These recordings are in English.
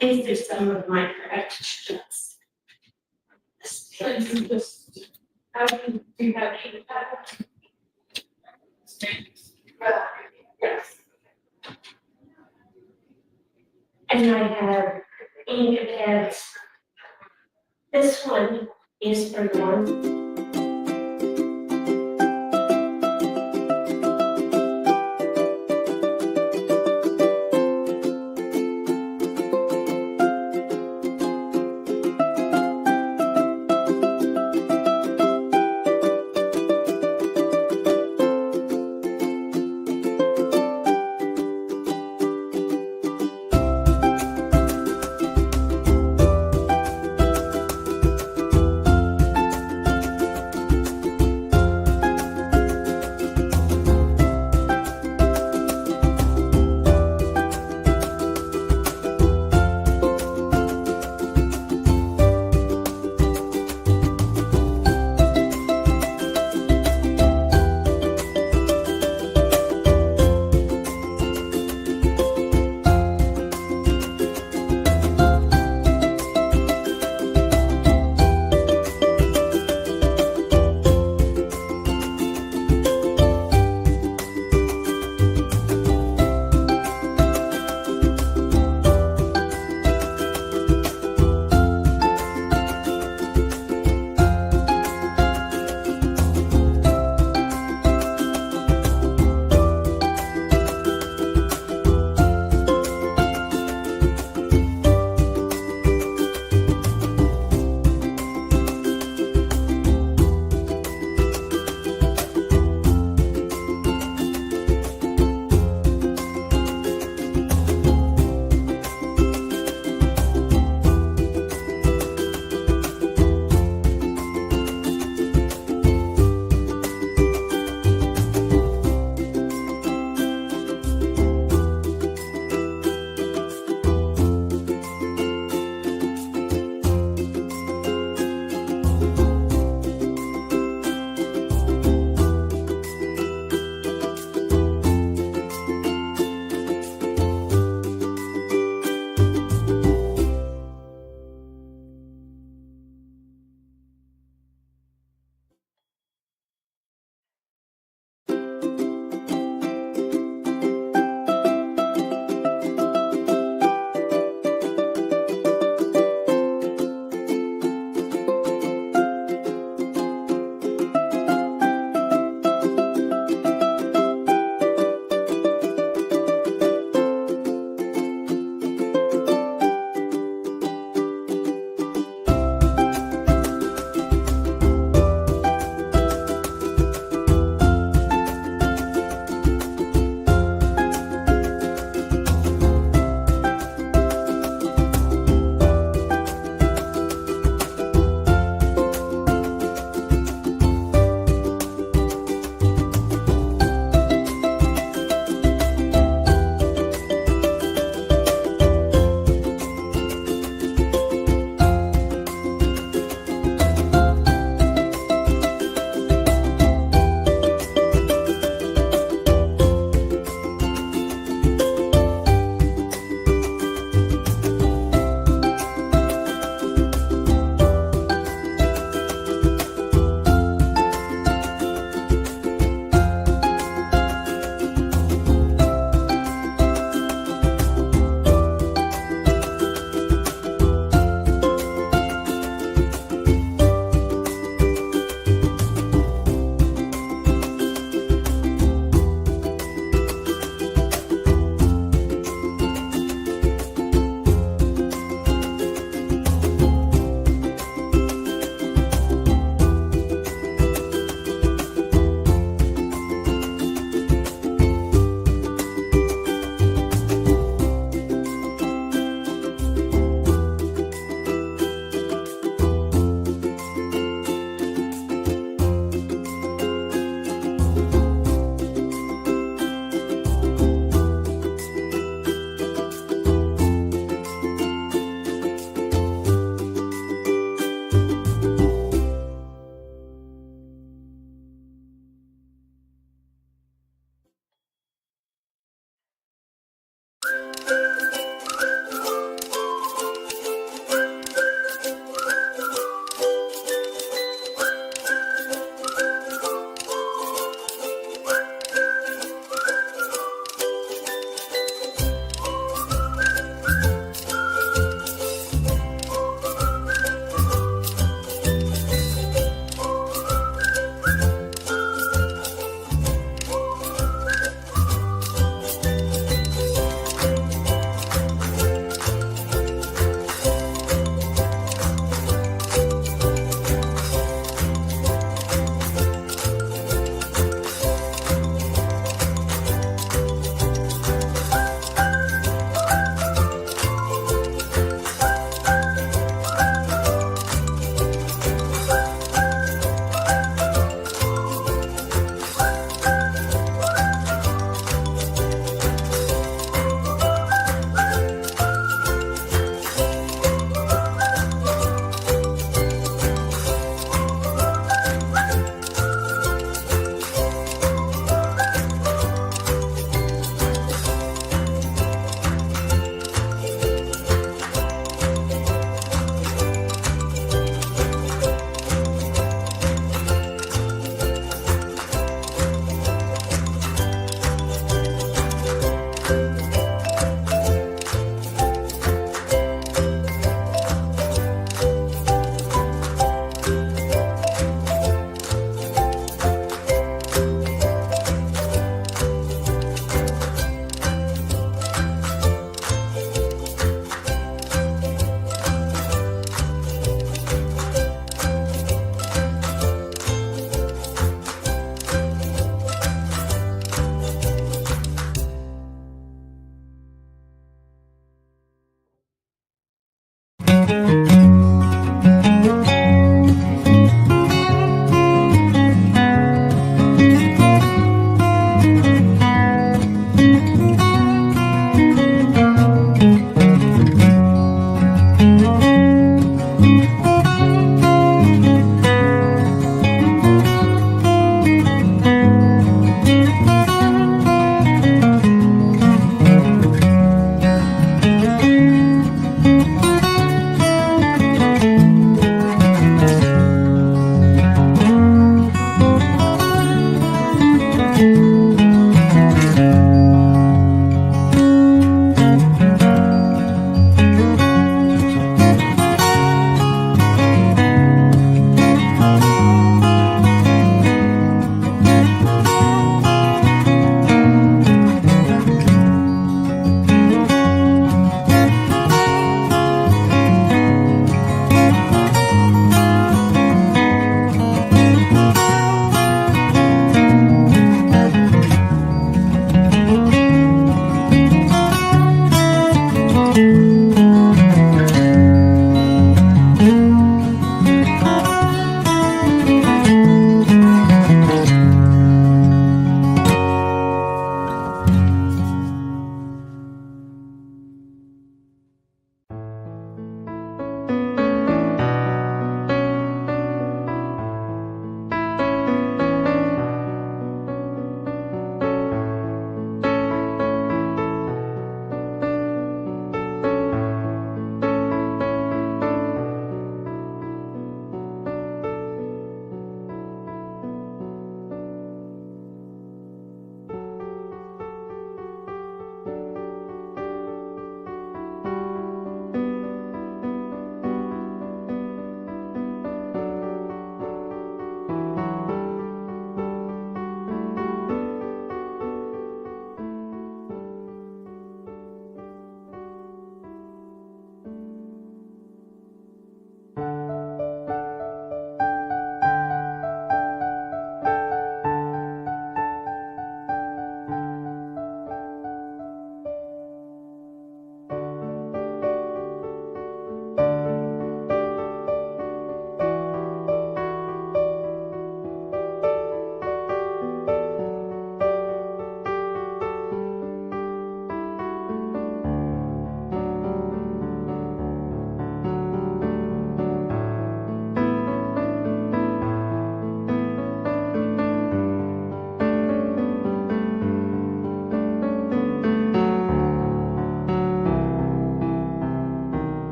These are some of my corrections. How do you have any Yes. And I have ink pads. This one is for the one.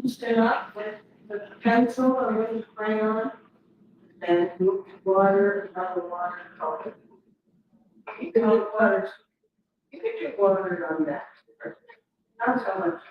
Instead up with the pencil or with the crayon and move water out of water color. You can do water. You can do water on that. Not so much.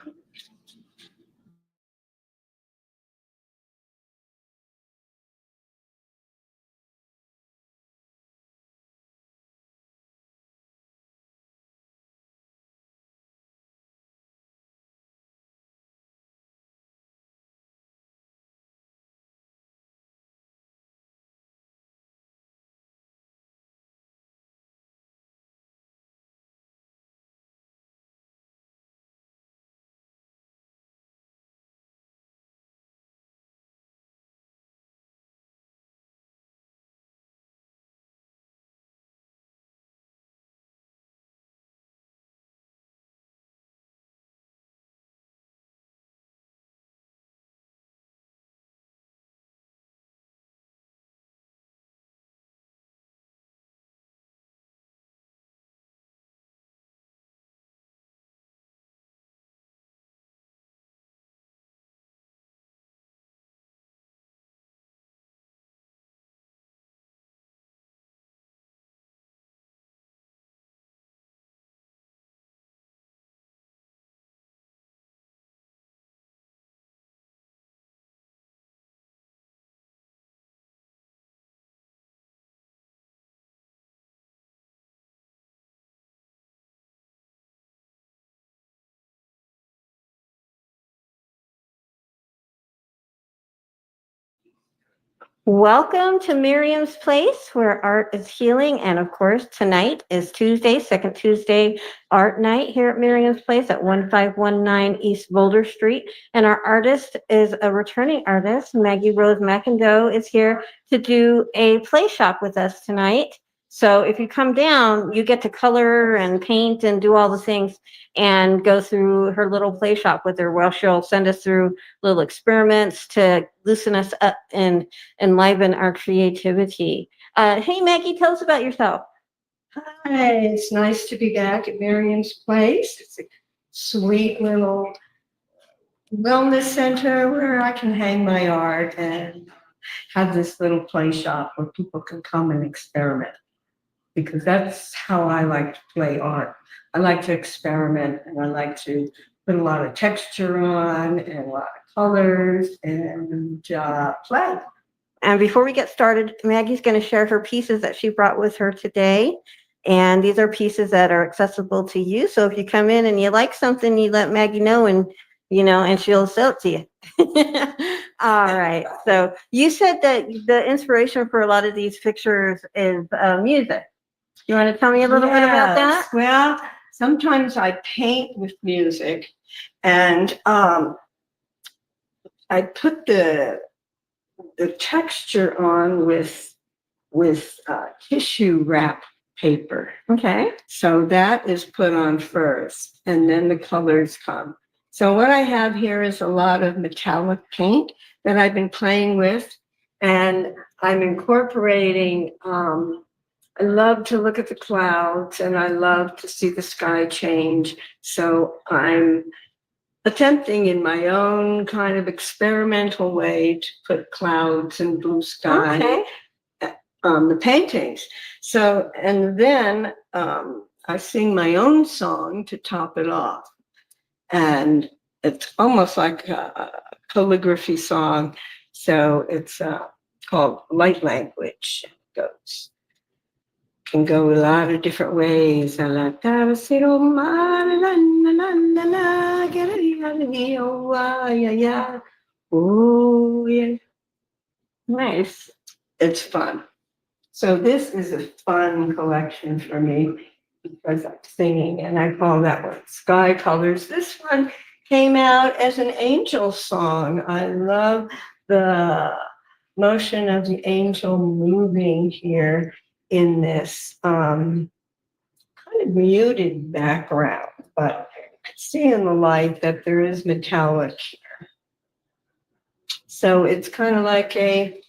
Welcome to Miriam's Place, where art is healing. And of course, tonight is Tuesday, second Tuesday art night here at Miriam's Place at 1519 East Boulder Street. And our artist is a returning artist. Maggie Rose Macindoe is here to do a play shop with us tonight. So if you come down, you get to color and paint and do all the things and go through her little play shop with her. Well, she'll send us through little experiments to loosen us up and enliven our creativity. Hey, Maggie, tell us about yourself. Hi, it's nice to be back at Miriam's Place. It's a sweet little wellness center where I can hang my art and have this little play shop where people can come and experiment. Because that's how I like to play art. I like to experiment and I like to put a lot of texture on and a lot of colors and play. And before we get started, Maggie's going to share her pieces that she brought with her today. And these are pieces that are accessible to you. So if you come in and you like something, you let Maggie know and she'll sell it to you. All right. So you said that the inspiration for a lot of these pictures is music. You want to tell me a little bit about that? Well, sometimes I paint with music and I put the texture on with tissue wrap paper. Okay. So that is put on first and then the colors come. So what I have here is a lot of metallic paint that I've been playing with and I'm incorporating I love to look at the clouds and I love to see the sky change. So I'm attempting in my own kind of experimental way to put clouds and blue sky on the paintings. So, and then I sing my own song to top it off. And it's almost like a calligraphy song. So it's called Light Language. It goes. Can go a lot of different ways. Oh, yeah. Nice. It's fun. So this is a fun collection for me because I'm singing and I call that one Sky Colors. This one came out as an angel song. I love the motion of the angel moving here in this kind of muted background, but I see in the light that there is metallic here. So it's kind of like a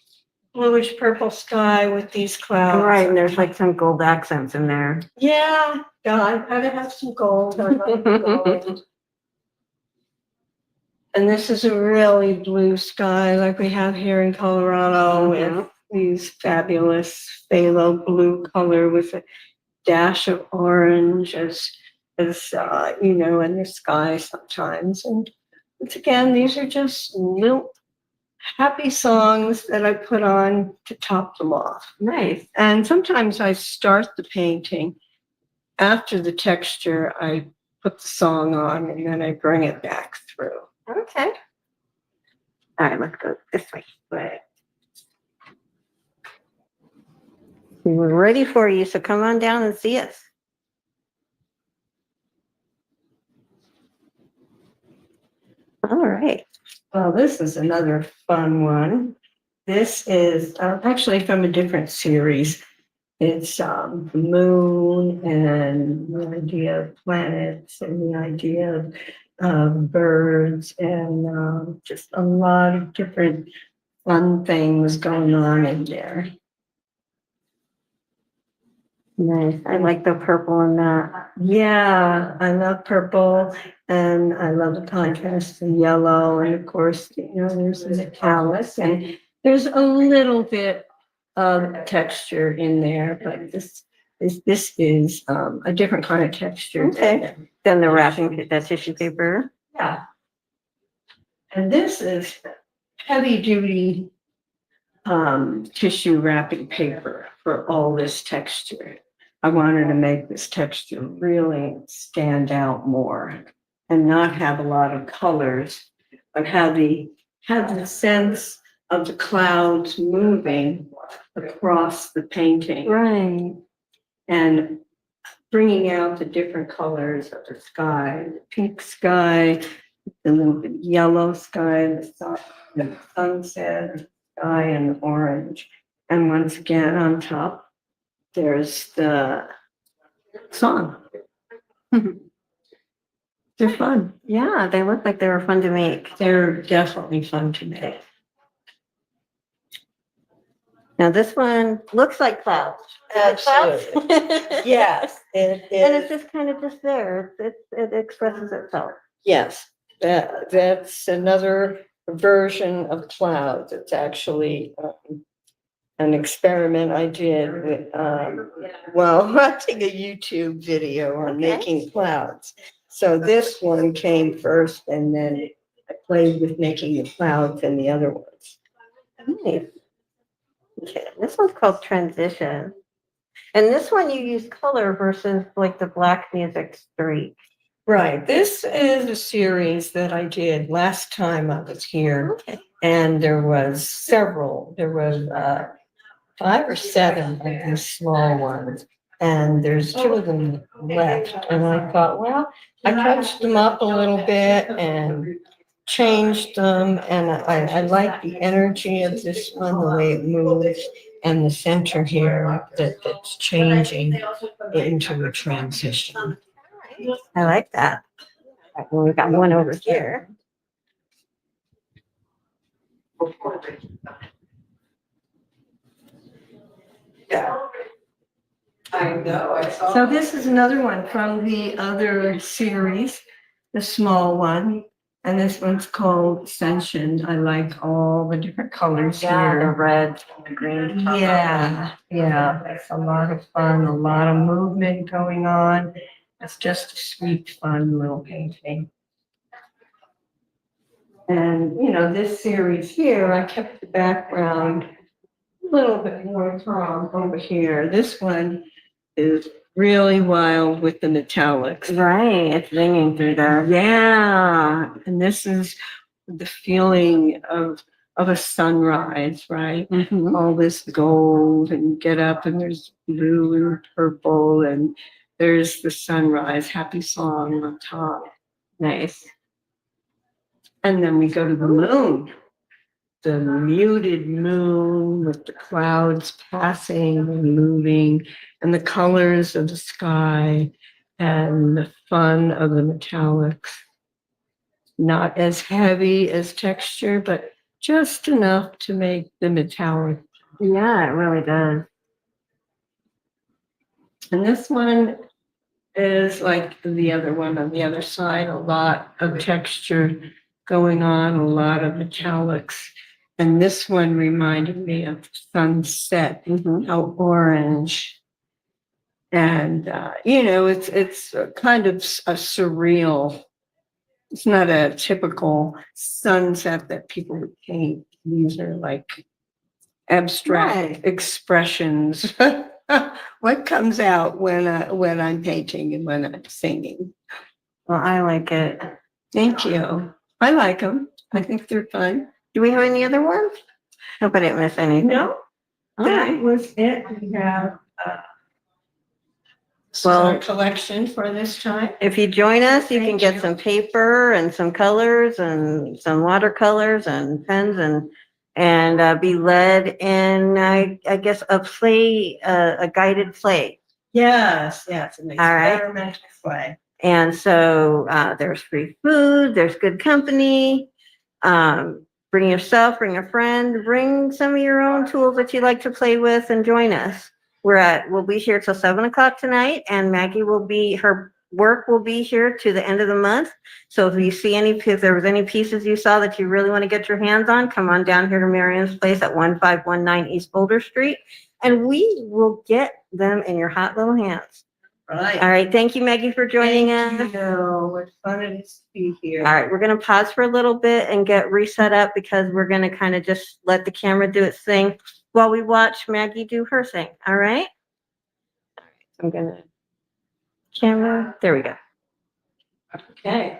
bluish purple sky with these clouds. Right, and there's like some gold accents in there. Yeah, I gotta have some gold. I love the gold. And this is a really blue sky like we have here in Colorado with these fabulous phthalo blue color with a dash of orange as you know, in the sky sometimes. And once again, these are just little happy songs that I put on to top them off. Nice. And sometimes I start the painting after the texture, I put the song on and then I bring it back through. Okay. All right, let's go this way. But We're ready for you, so come on down and see us. All right. well, this is another fun one. This is actually from a different series. It's the moon and the idea of planets and the idea of birds and just a lot of different fun things going on in there. Nice. I like the purple in that. Yeah, I love purple and I love the contrast in yellow. And of course, you know, there's the metallic and there's a little bit of texture in there, but this is a different kind of texture. Okay. Then the wrapping, that tissue paper. Yeah. And this is heavy duty tissue wrapping paper for all this texture. I wanted to make this texture really stand out more and not have a lot of colors, but have the sense of the clouds moving across the painting Right. and bringing out the different colors of the sky, the pink sky, the little bit yellow sky, the sunset sky, and orange. And once again, on top, there's the song. They're fun. Yeah, they look like they were fun to make. They're definitely fun to make. Now this one looks like clouds. Absolutely. Yes, it And it's is. just kind of just there. It expresses itself. Yes, that's another version of clouds. It's actually an experiment I did with, watching a YouTube video on making clouds. So this one came first and then I played with making the clouds and the other ones. Nice. Okay, this one's called Transition. And this one you use color versus like the black music streak. Right, this is a series that I did last time I was here. Okay. And there was 5 or 7 of these small ones. And there's 2 of them left. And I thought, well, I touched them up a little bit and changed them. And I like the energy of this one, the way it moves, and the center here that's changing into a transition. I like that. All right, well, we've got one over here. Yeah. I know. So this is another one from the other series, the small one. And this one's called Ascension. I like all the different colors Yeah, the here. red, the green. Yeah, it's a lot of fun, a lot of movement going on. It's just a sweet, fun little painting. And, you know, this series here, I kept the background a little bit more from over here. This one is really wild with the metallics. Right, it's ringing through there. Yeah, and this is the feeling of a sunrise, right? Mhm. All this gold, and you get up and there's blue and purple and there's the sunrise, happy song on top. Nice. And then we go to the moon, the muted moon with the clouds passing and moving and the colors of the sky and the fun of the metallics. Not as heavy as texture, but just enough to make the metallic. Yeah, it really does. And this one is like the other one on the other side, a lot of texture going on, a lot of metallics. And this one reminded me of sunset, how orange. And, it's a kind of a surreal, it's not a typical sunset that people would paint. These are like abstract Right. expressions. What comes out when I'm painting and when I'm singing. Well, I like it. Thank you. I like them. I think they're fun. Do we have any other ones? Hope I didn't miss anything. No, All that right. was it. We have, This is Well- our collection for this time. If you join us, you can Thank get you. some paper and some colors and some watercolors and pens and be led in, I guess, a guided play. Yes, an All right. experimental play. And so there's free food, there's good company. Bring yourself, bring a friend, bring some of your own tools that you like to play with and join us. We'll be here till 7 o'clock tonight, and Maggie her work will be here to the end of the month. So if there was any pieces you saw that you really want to get your hands on, come on down here to Miriam's place at 1519 East Boulder Street, and we will get them in your hot little hands. Right. All right. Thank you, Maggie, for joining us. Thank you. What fun it is to be here. All right, we're gonna pause for a little bit and get reset up because we're gonna kind of just let the camera do its thing while we watch Maggie do her thing, all right? I'm gonna, camera, there we go. Okay.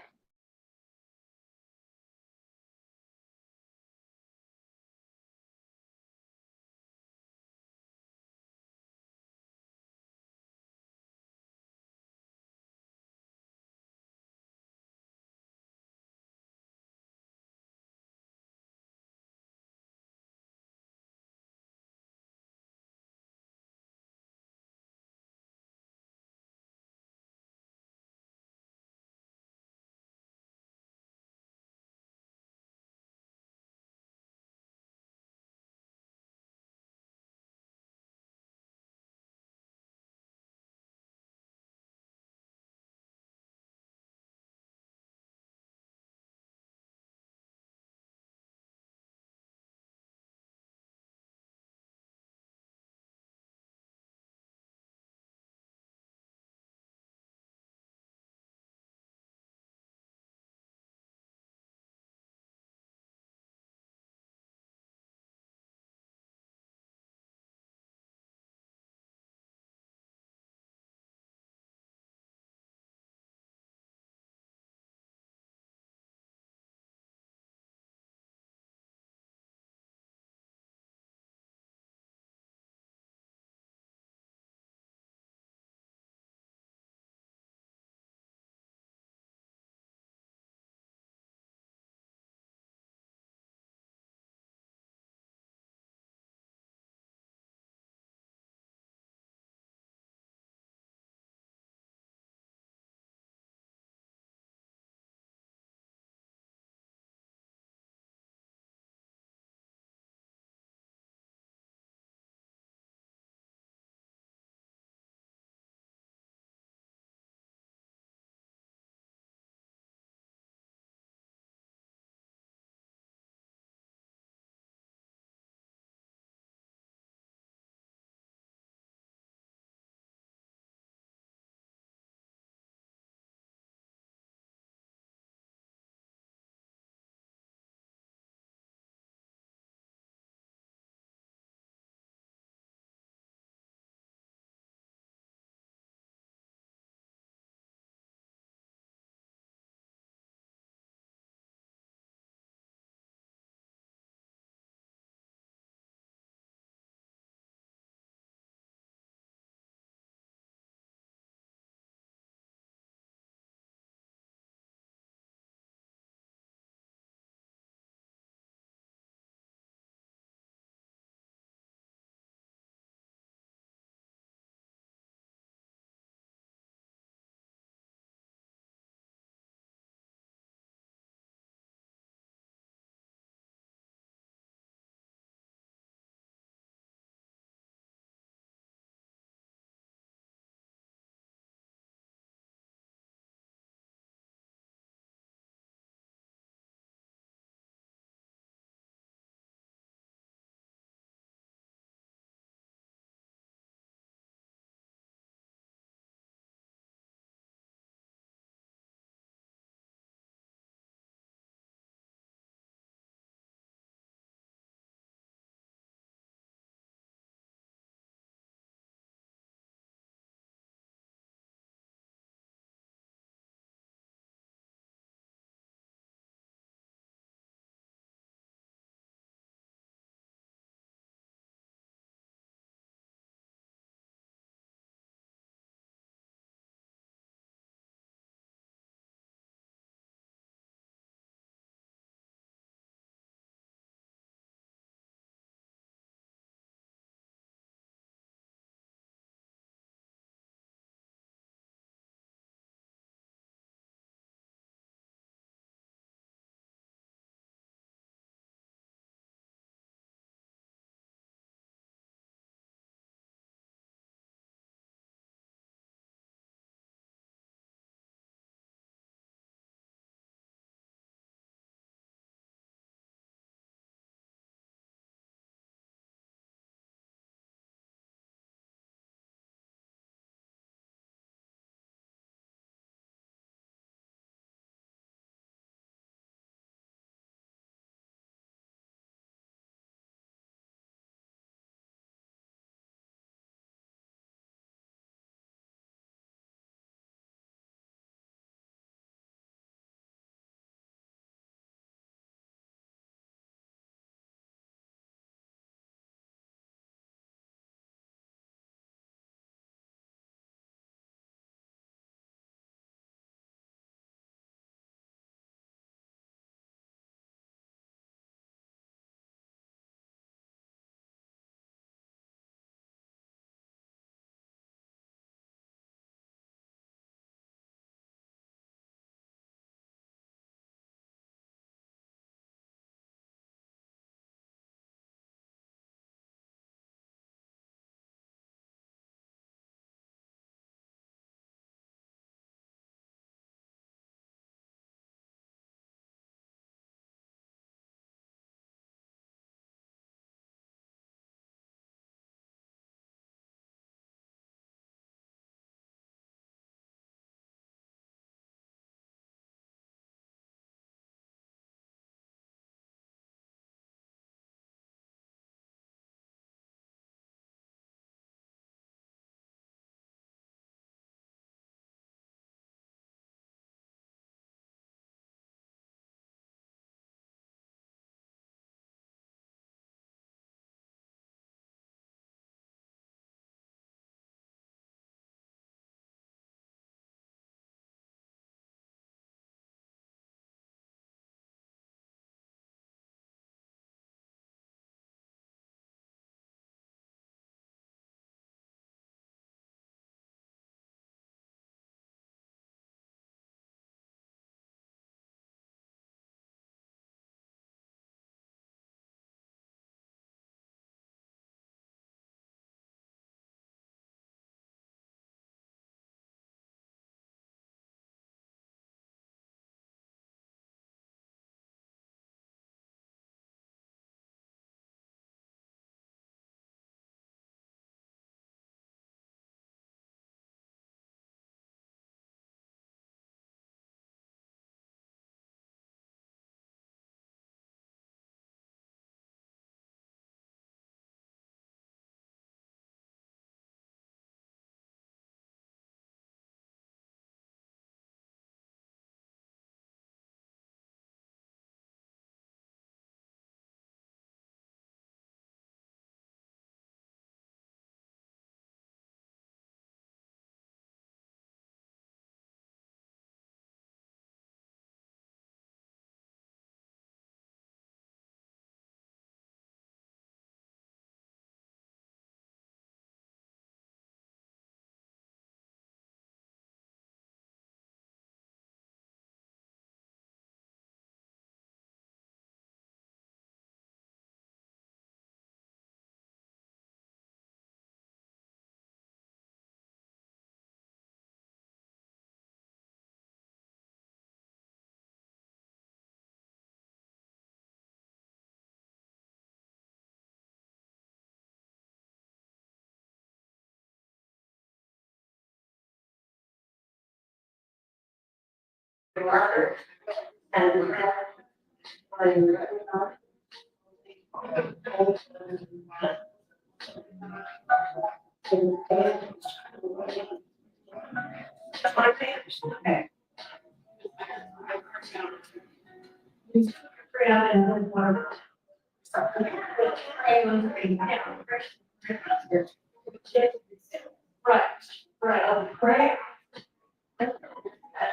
Right.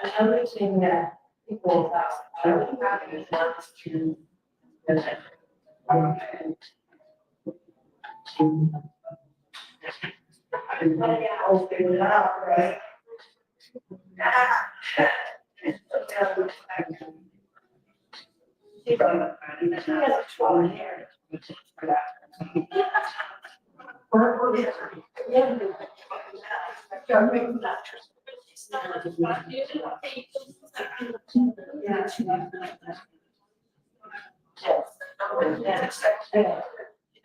Another thing that people don't have is to. I'll figure it out, right? She has a 12 hair.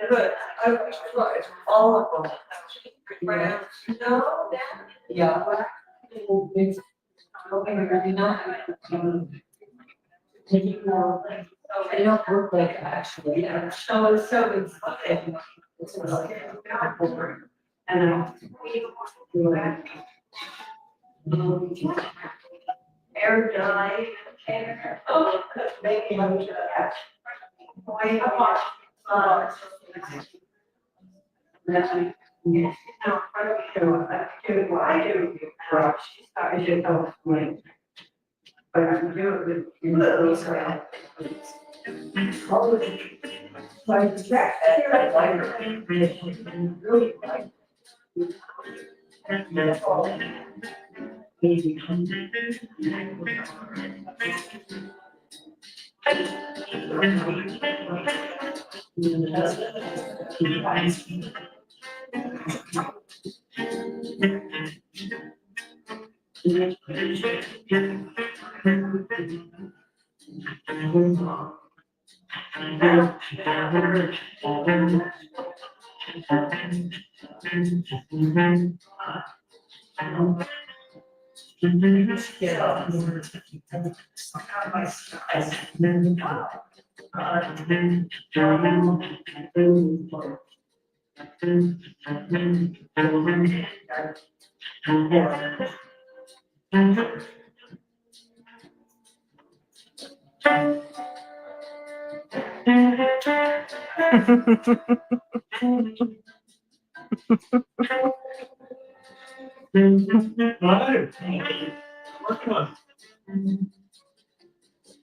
Good. I wish it was all of them. No, that. Yeah. They don't work like actually. So it's so exciting. It's like, and air dye, air. Oh, making that. Way up. Yes, now, I do, why do, she started to go for me. But I'm doing it with Israel. Like, distract, really like.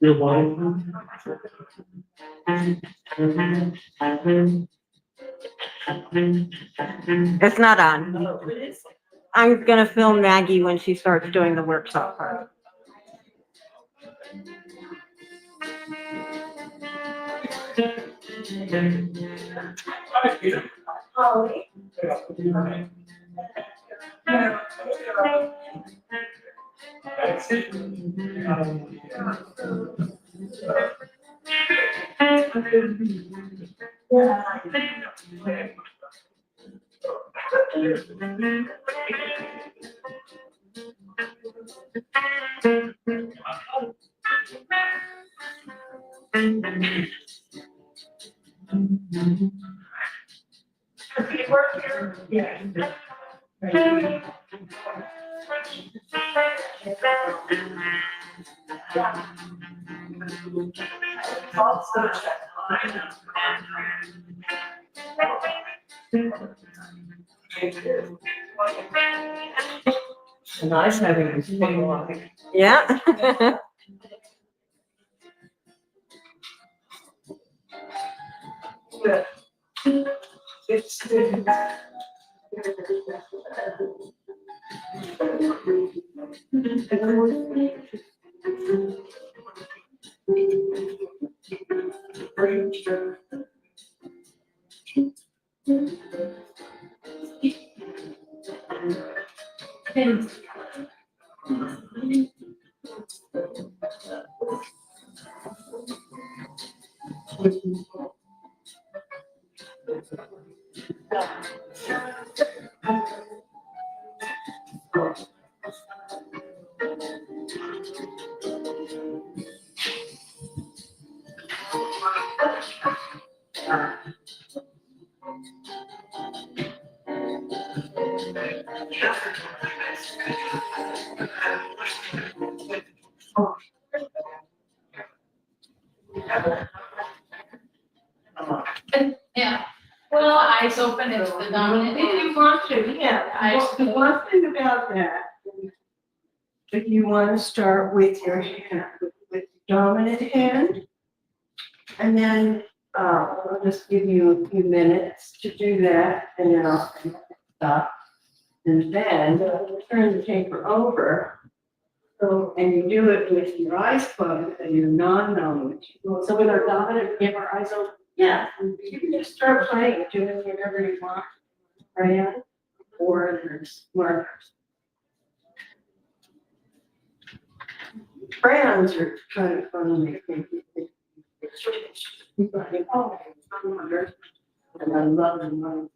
Your wife. It's not on. I'm gonna film Maggie when she starts doing the workshop part. Nice having this one. Yeah. it's the dominant If you hand. want to, yeah. The one thing about that, if you want to start with your hand, with the dominant hand, and then, I'll just give you a few minutes to do that, and then I'll stop. And then turn the paper over. So, and you do it with your eyes closed and your non-dominant. So with our dominant, we have our eyes open. Yeah, you can just start playing, doing whatever you want, right? Or there's markers. Crayons are kind of fun. And I love them.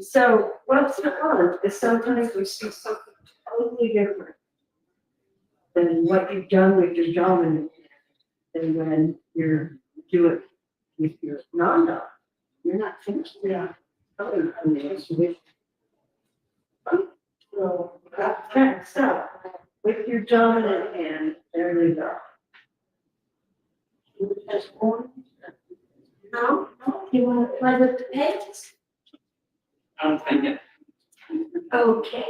So what's fun is sometimes we see something totally different than what you've done with your dominant hand. And when you do it with your non-dominant, you're not thinking. Yeah. Oh, I mean, it's with. So, okay, so with your dominant hand, there you go. Just one. No, you want to play with the pages? I'm thinking. Okay.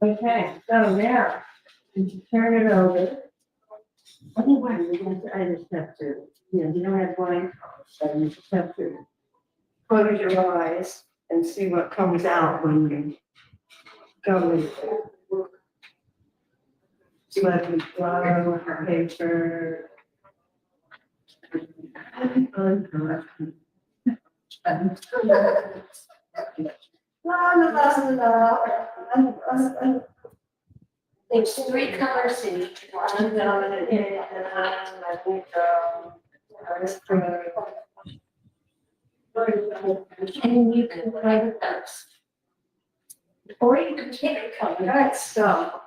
Okay, so now, you turn it over. Otherwise, I just have to, you don't have blindfolds, so you just have to close your eyes and see what comes out when you go with it. See what you draw with your paper. La la la la. There's 3 colors in each one. Dominant hand, I think, And you can play with those. Or you can pick a color. Alright, so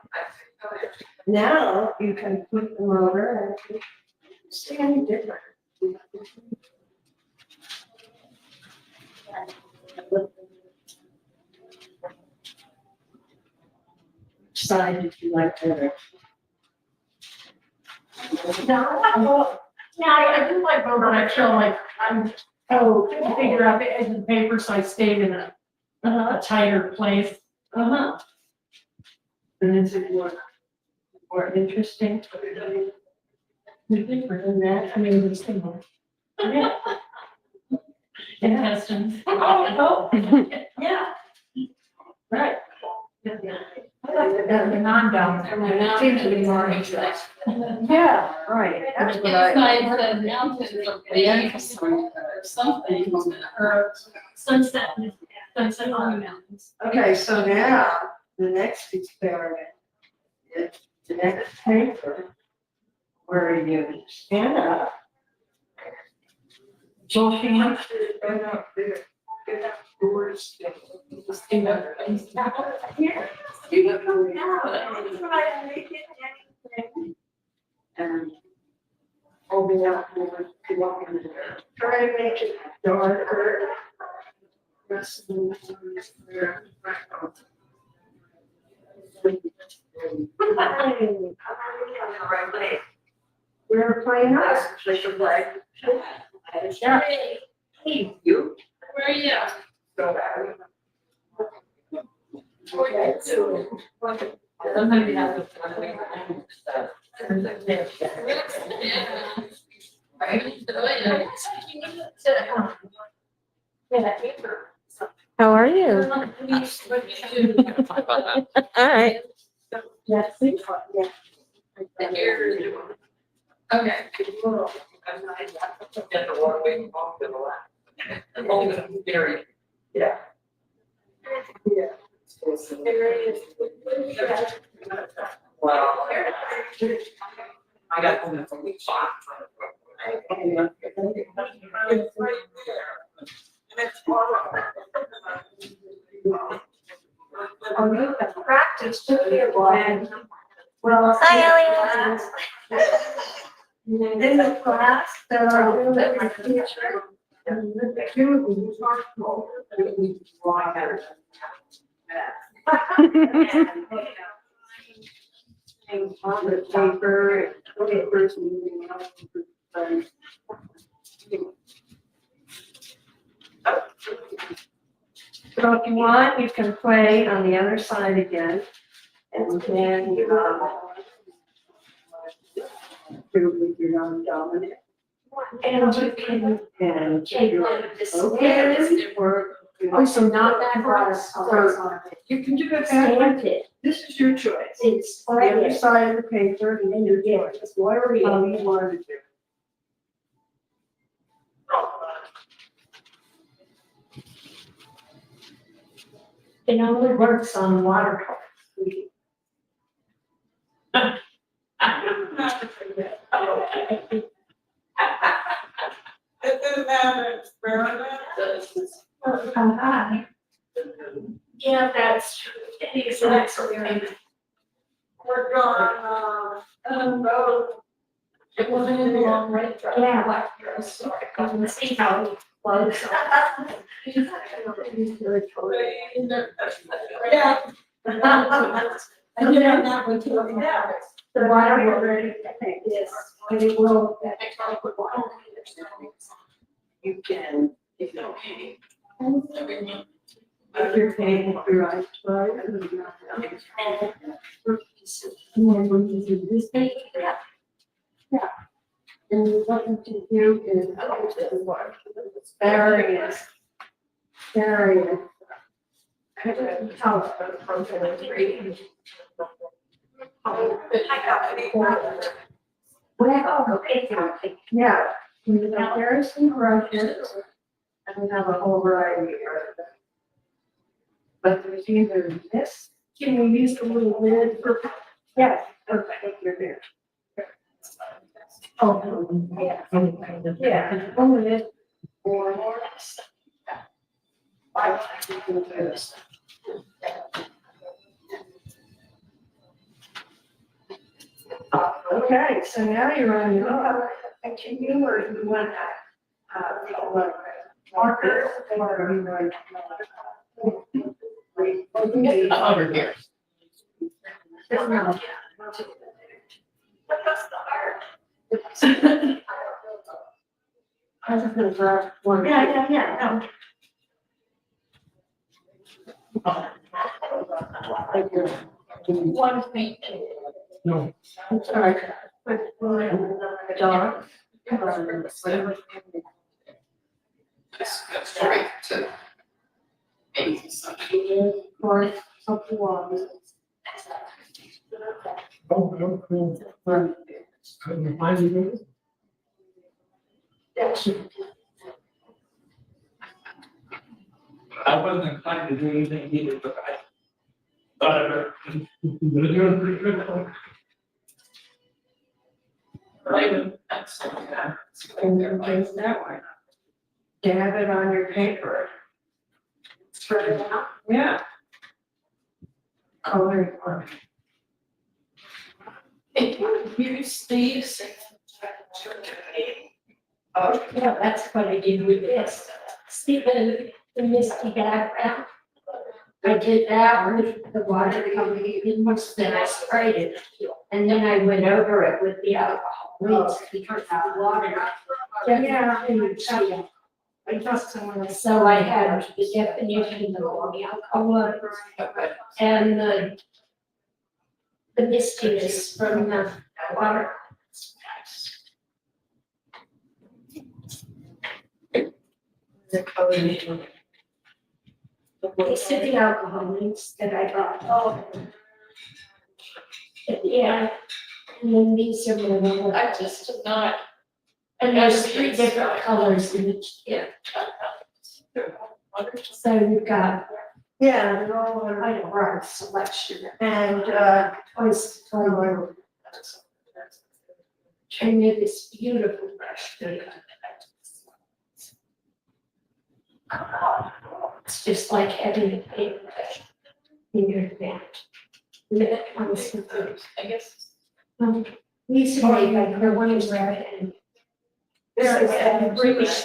now you can flip them over and see any different. Which side did you like better? No, I do like both, but I feel like I'm, couldn't figure out the edge of the paper, so I stayed in a tighter place. And is it more interesting? Different than that, I mean, it's similar. yeah. Intestines. Oh, yeah. Right. I like the non-dominant. Seems to be more interesting. Yeah, right. That's what I. Inside the mountains of leaves or something, or Sunset on the mountains. Okay, so now, the next experiment is the next paper, where you stand up. Both hands right up there. Get up towards the. Stand up. Here, you can come down, and try to make it anything. And open up more, to walk in there. Try to make it darker. We're playing us, they should play. Yeah. Hey, you. where are you? Go back. Sometimes you have to. Right? How are you? All right. Yes, yeah. Okay. Get the one way off to the left. Only the very. Yeah. Yeah. Well. I got one from the spot. you have practiced to be a blind. Well. Hi, And in the class, there are my teacher. And the two who are called, and on the paper, papers and everything else. So if you want, you can play on the other side again. And then, Do with your non-dominant. And you can and take one of the okay, stairs, it work. oh, so not backwards, You can do it that way. stand it, This is your choice. it's The other right, side of the paper and your choice. whatever How you. you want to do. It only works on watercolor. It doesn't matter, experiment. Yeah, that's true. Exactly. We're on, road. It wasn't in the long way. Yeah. You see how it flows. Yeah. I did on that one too. Yeah. The water will ready, yes, but it will. You can, If you don't pay. if you're paying for your eyes, right? And then when you do this thing, yeah. And what you can do is, various. Well, okay. Yeah, we have comparison brushes, and we have a whole variety of brushes. But there's either this, Can you use the little lid for? yes, perfect, you're there. Oh, yeah. Yeah, one lid, or more. Okay, so now you're on your own. And can you, or you want marker, or you want? Over here. I was gonna grab one. Yeah. One thing. I'm sorry. Dog. That's right. To maybe something. Or something along. I wasn't inclined to do anything either, but I thought of it. You're doing pretty good. Right, that's, yeah. And then there's that one. Dab it on your paper. Spread it out. Yeah. Color it on. If you use these. Oh, Yeah, that's what I did with this. See the misty background? I did that with the water company, then I sprayed it. And then I went over it with the alcohol, because the water. Yeah. I trust someone else. So I had the definition of the alcohol and the mistiness from the water. The color. It's the alcohol mix that I got. Oh. Yeah, and then these are my, I just did not. and there's 3 different colors in each, yeah. So you've got, Yeah, they're all on. I don't know, selection. And, Twice, color. I made this beautiful brush. It's just like having a paintbrush. figure that. That comes to the- I guess. We used to make like the one is red and. This is a British.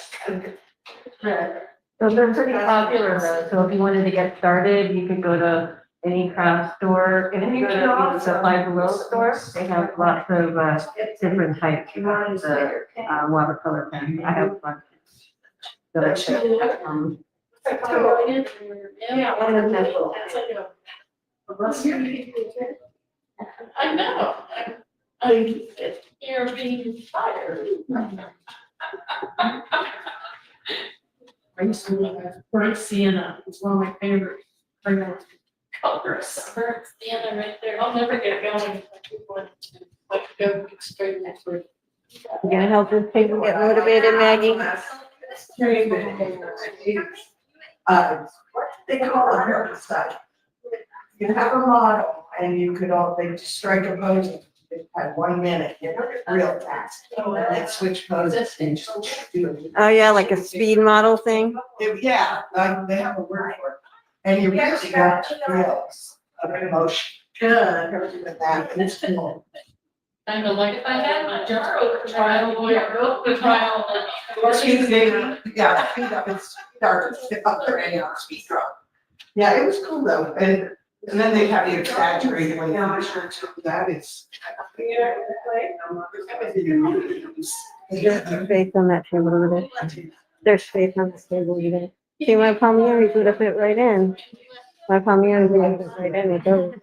So they're pretty popular though, so if you wanted to get started, you could go to any craft store, and if you go to the Supply Below store, they have lots of, different types of, watercolor pens. I have one. So I should, Yeah. I know. You're being fired. I used to love burnt sienna. It's one of my favorite colors. Burnt sienna right there. I'll never get going. Like go straight next week. you gonna help this people get motivated, Maggie? What do they call it, herbicide? You have a model and you could all, they just strike a pose, they had 1 minute, real fast. And then switch poses and just do it. Oh, yeah, like a speed model thing? Yeah, like they have a word for it. And you really got reels of emotion. Good. With that, and it's cool. Kind of like if I had my jar trial, lawyer wrote the trial. Excuse me, yeah, feet up, it's dark, up there and on speed drop. Yeah, it was cool though, and then they have you exaggerate when you're sure that is. There's space on that table over there. There's space on this table over there. See, my palmieri would have fit right in. My palmieri would have fit right in with those.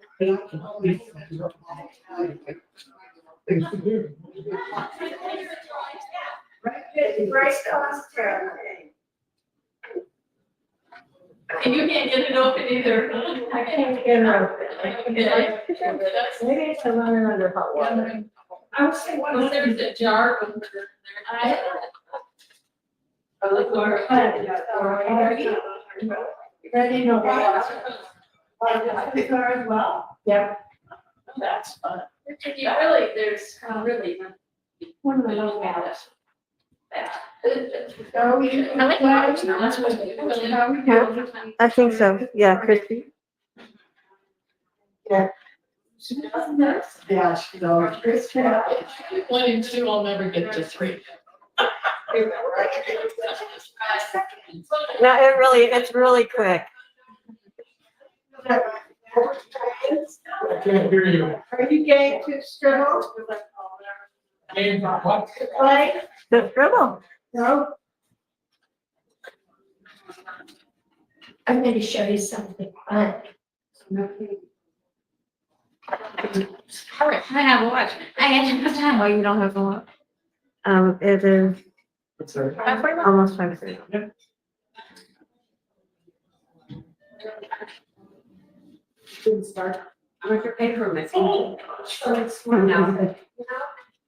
You can't get it open either. I can't get it open. Maybe it's a running under hot water. I was saying, Well, there's a jar over there. I look for ready to go. As well. Yep. That's fun. You really, there's really. One of those gals. Are we? I like that. That's what we do. How we doing? I think so, yeah, Christie. Yeah, she knows. One and two, I'll never get to three. No, it's really quick. I can't hear you. Are you game to scribble? Game for what? Play? The scribble. No? I'm going to show you something fun. All right, I have a watch. I had enough time. Oh, you don't have to look. It is What's that? almost 5:30. I'm at your paper with me. No.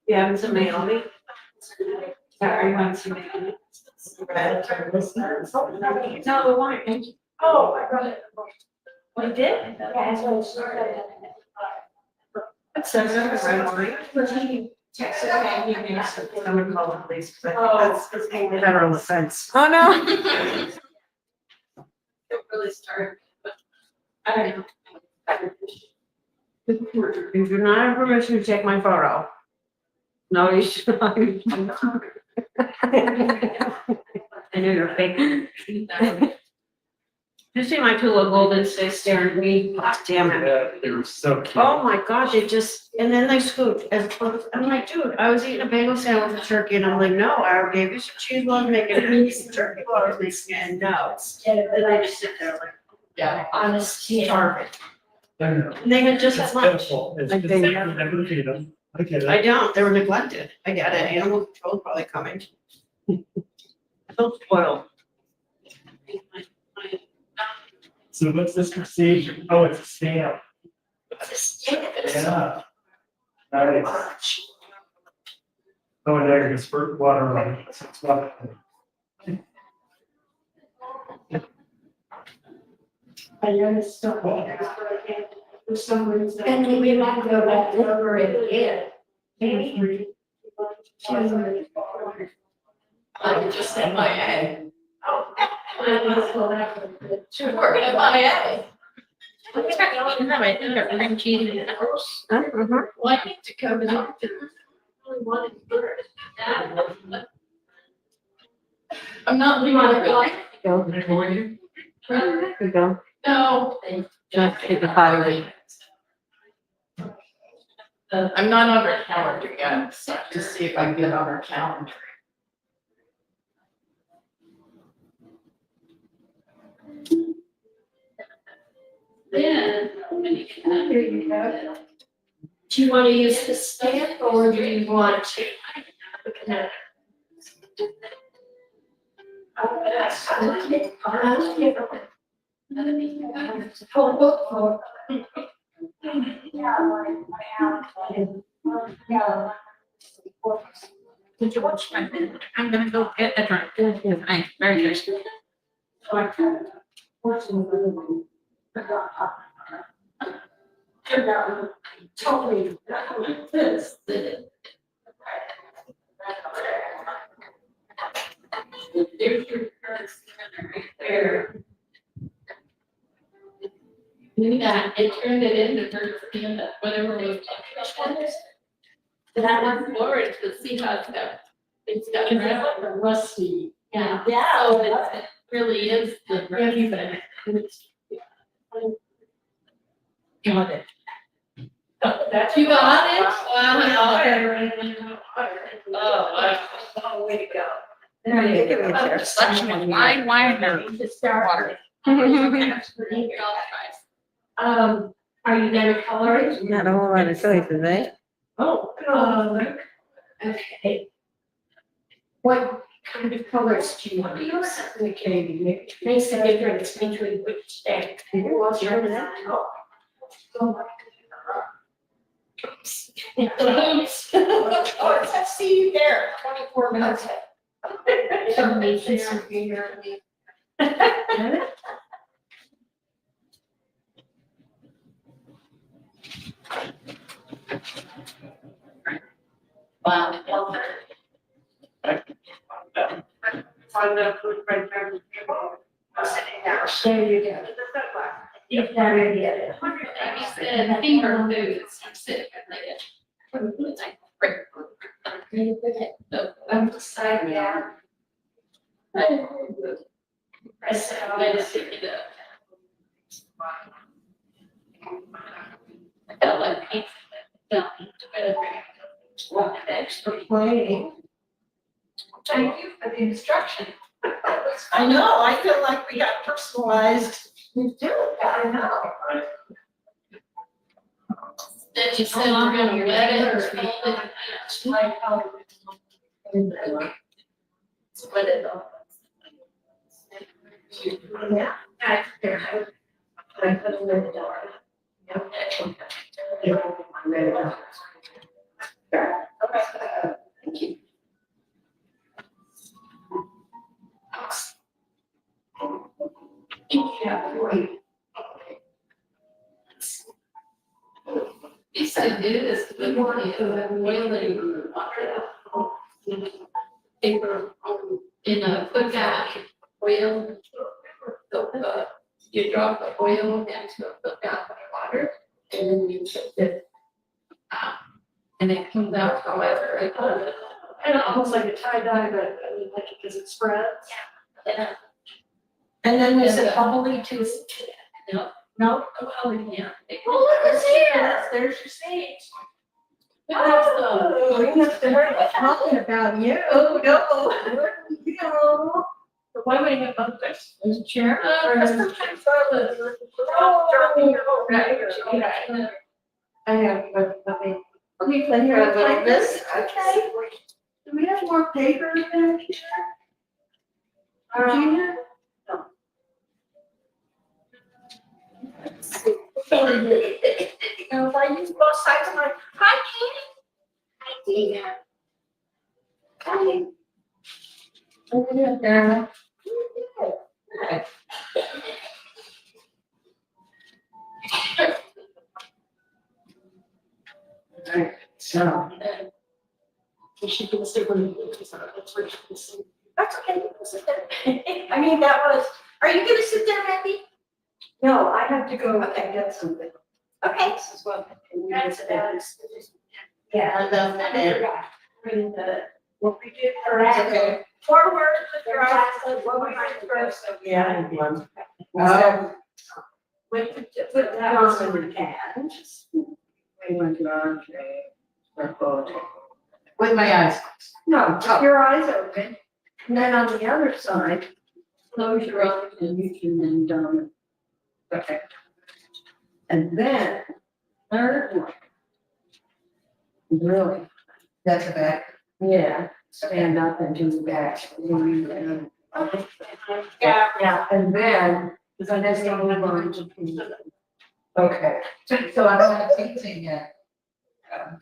You haven't seen me? Are you want to see me? No, the one. Oh, I got it. What you did? Yeah, that's what I started. That's so good. Someone call the police. That's federal offense. Oh, no. Don't really start. I don't know. You do not have permission to take my photo. No, you should not. I know you're fake. You see my two little golden snakes staring at me? Oh, damn it. Yeah, they were so cute. Oh my gosh, it just, and then they scoot as close. I'm like, dude, I was eating a bagel sandwich with turkey and I'm like, no, I gave you some cheese balls, making it some turkey balls, and no. And they just sit there like, Yeah. Honesty. starving. I know. And they had just It's as much. pitiful. It's Like just, they you never- never feed them. I get I it. don't, they were neglected. I get it. Animal control probably coming. So spoiled. So what's this procedure? Oh, it's a stamp. Yeah. Nice. Oh, and there you can squirt water on it. So it's not- I noticed something. For some reason. And then we might go back over it again. Maybe. I just said my A. Oh. I must go back. She's working at my A. Cream cheese in the house. Uh-huh. Well, I need to come out. I'm not leaving. Go. Going There you go. No. Just take the fire. I'm not on her calendar yet, so I have to see if I can get on her calendar. Then, Here you go. Do you want to use the stamp or do you want to? Whole book for. Did you watch my video? I'm gonna go get a drink. I'm very thirsty. Totally. This. there's your current scanner right there. Yeah, it turned it into her stand up, whatever we talking about. That one forward to see how it's got gravel. Rusty. Yeah. Yeah. So it really is the everything. Got it. You got it? Wow. Oh, wow. Oh, way to go. There you go. Selection of wine, and water. Here, I'll try. Are you gonna color it? Not a whole lot of choices, eh? Oh, okay. What kind of colors do you want to use? Okay, makes a difference between which stamp. What's your name? Oops. Oh, it says see you there, 24 minutes. Some nations are here. Wow. Find that food right there. There you go. If that already is. Like you said, finger foods, I'm sick of it. It's like, break. So, I'm deciding, yeah. Press it on. let it pick it up. I felt like pizza. No, What extra playing? Thank you for the instruction. I know, I feel like we got personalized. You do, I know. then you said we're gonna let it or fold it. Like how. Split it off. Yeah. I put a lid on. Thank you. Yeah, great. Used to do this with boiling water. Paper in a cookout, oil. So, you drop the oil into a cookout of water and then you put it. And it comes out however it does. And almost like a tie dye, but I mean, like, because it spreads. Yeah. And then we said bubbly too. No. No? Oh, yeah. Oh, look, it's here. There's your seeds. Oh. We have to hurry talking about you. Oh, no. You Why would you have other things? There's a chair. Custom I have, but I mean, we play here like this, okay. Do we have more paper back here? Gina? If I use both sides, I'm like, hi, Katie. Hi. Over there. Alright, so. She can sit where that's where she can sit. That's okay, you can sit there. I mean, that was, are you gonna sit there, Maggie? No, I have to go and get something. Okay. That's Yeah, and then Bring the, What we did okay. forward, the drive, what we did first. Yeah, one. With That was in the can. We went on With my eyes. No, keep your eyes open. And then on the other side, close your eyes and you can then, okay. And then, third one. Really, That's a back. yeah, stand up and do the back. Yeah, and then, because I just don't remember to. Okay. So I don't have teaching yet.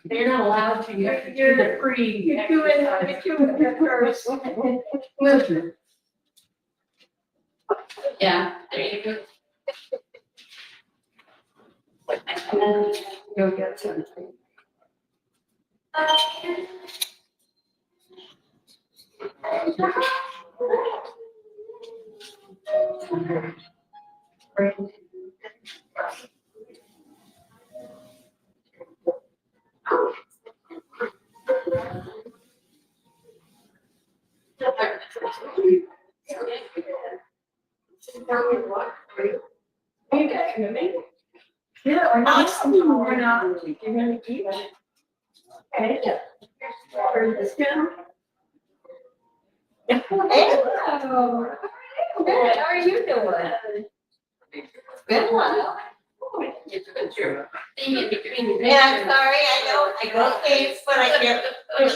They're not allowed to, you have to do the pre. You're doing it first. Listen. Yeah, there you go. Go get something. You guys gonna make it? Yeah, Or not, you're gonna keep it. Okay. Turn this down. Hello. Good, how are you doing? Been a while. Yeah, I'm sorry, I know, I go face, but I can't. I'm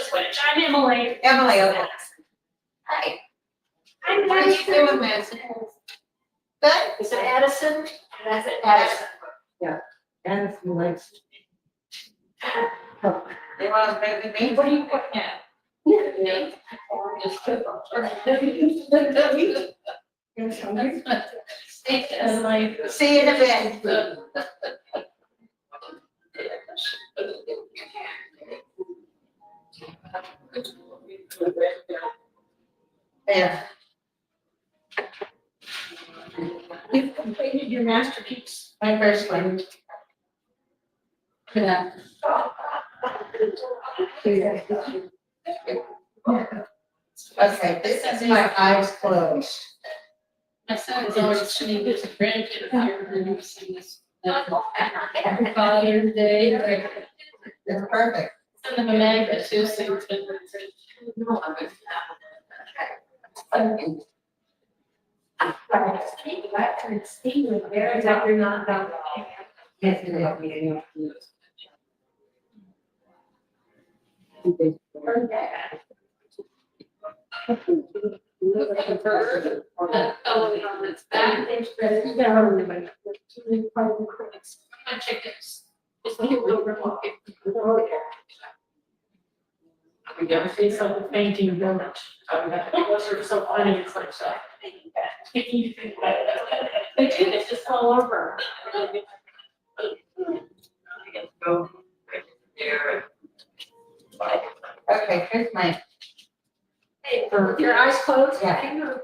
Emily. Emily, okay. Hi. I'm What are you doing, Miss? Good. Is it Addison? That's it, Addison. And if you like. They want to make me. What are you putting at? And like, See you in a bit. Yeah. you've completed your masterpiece. My first one. Yeah. Okay, this is my eyes closed. My son is always sending his grandkids here and sing this. Happy Father's Day. It's perfect. Send them a magnet too, so it's been. Steve, there is that you're not about. Yes, it is. A bird, oh, on its back, my chickens. It's the over walking. We never see some painting village. Those are so funny, it's like so. They do, it's just all over. Okay, here's my. Your eyes closed? Yeah.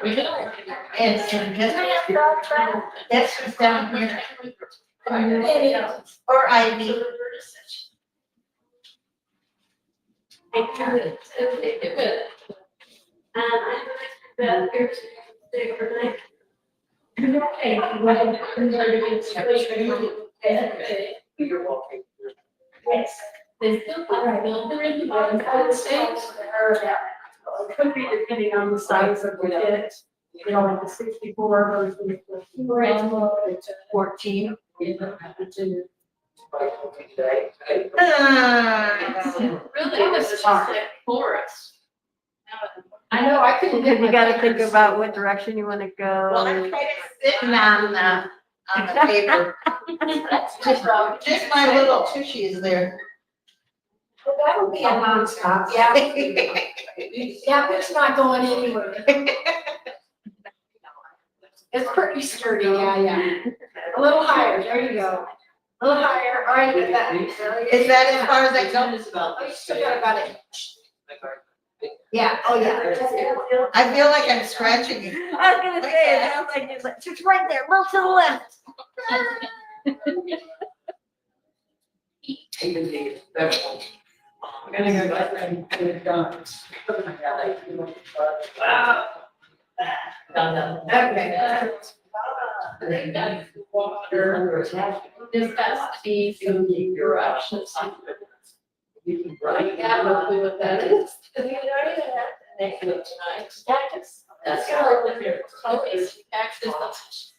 We know. And this was down here. Or Ivy. You're walking. Yes. They still have a builder in the bottom of the States. It could be depending on the size of the kit, you know, like the 64 versus the 14. Really, this is just like forest. I know, I couldn't. Because you gotta think about what direction you wanna Well, I'm go. kind of sitting on the paper. Just my little tushies there. Well, that'll be a nonstop, yeah. Yeah, it's not going anywhere. It's pretty sturdy, yeah. A little higher, there you go. A little higher, all right, with that. Is that as far as I go? Oh, you still got about it. Yeah, oh yeah. I feel like I'm scratching you. I was gonna say, it sounds like it's just right there, a little to the left. I'm gonna go back and put it down. Okay. Water. This has to be some your options. You can write down what that is. Next week tonight. That's your always access.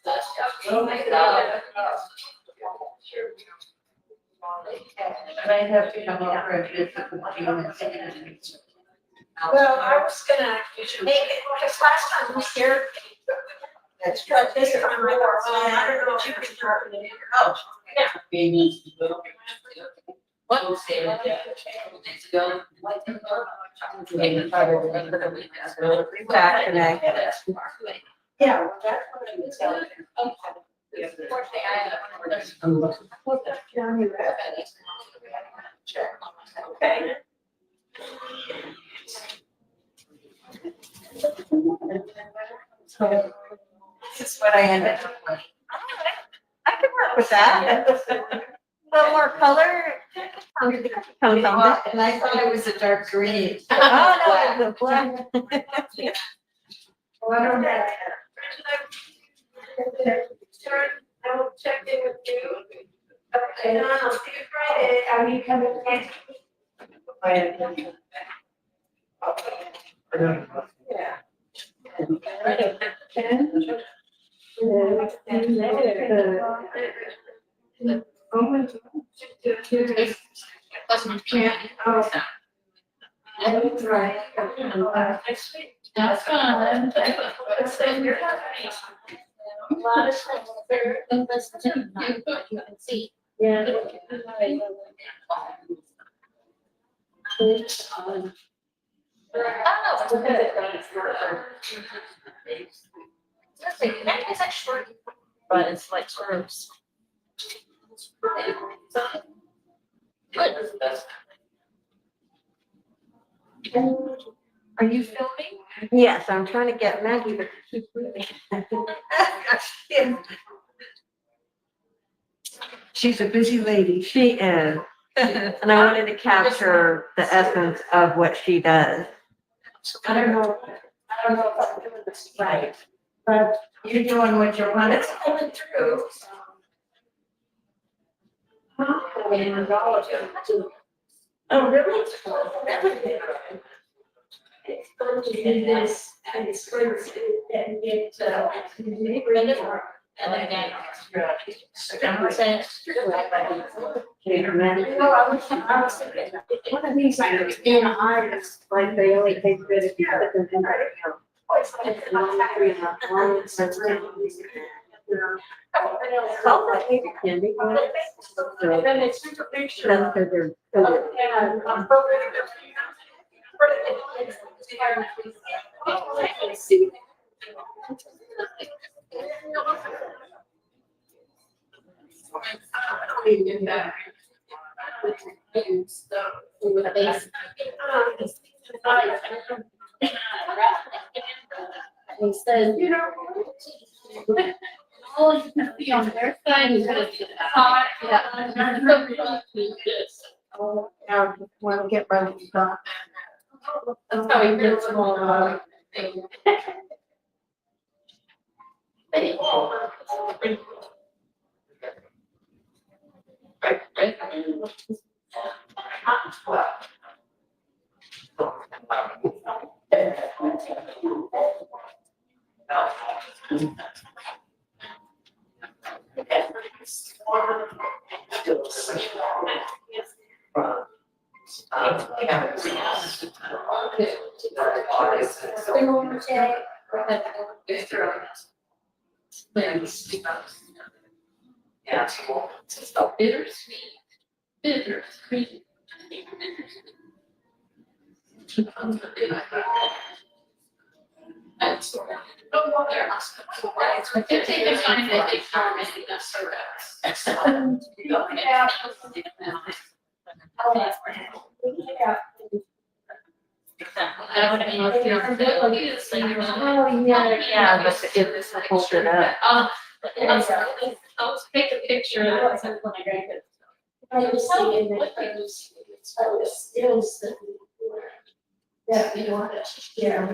That's. Oh my God. And I have to come over and visit the team. Well, I was gonna make it, because last time we was here. That's But this time I don't know if you can start it. Oh. What was there? Days ago. Back today. Yeah, well, that's what I was telling you. Okay. So this is what I ended up with. I could work with that. A little more color. Well, and I thought it was a dark green. Oh, no, it's a black. Well, I don't have. I'll check in with you. Okay, I'll see you Friday. Are you coming next? Yeah. That's my plan. Right. That's fine. You're happy. A lot of stuff there, and that's the thing, you can see. Yeah. It's actually, but it's like sort of. Good. Are you filming? Yes, I'm trying to get Maggie to keep moving. She's a busy lady. She is. And I wanted to capture the essence of what she does. I don't know if I'm doing this right, but You're doing what you want. it's coming through. Oh, really? It's fun to do this, and it's fun to, and get, And then again. No, I was thinking, one of these, like, being an artist, like, they only take credit, but then they write it down. And then it's super picture. That's because they're. He said, you know. Oh, you can be on their side, you gotta be hot, yeah. Oh, now, I want to get ready to go. That's how he gets them all. Yeah, it's so bittersweet, bittersweet. That's no more there. If they can find it, they found it, that's I don't know if you're familiar, so you're. Oh, yeah. but it was hold it up. I'll take a picture of it. Send it when I grab it. I was seeing that those, stills that we were. That we wanted to share.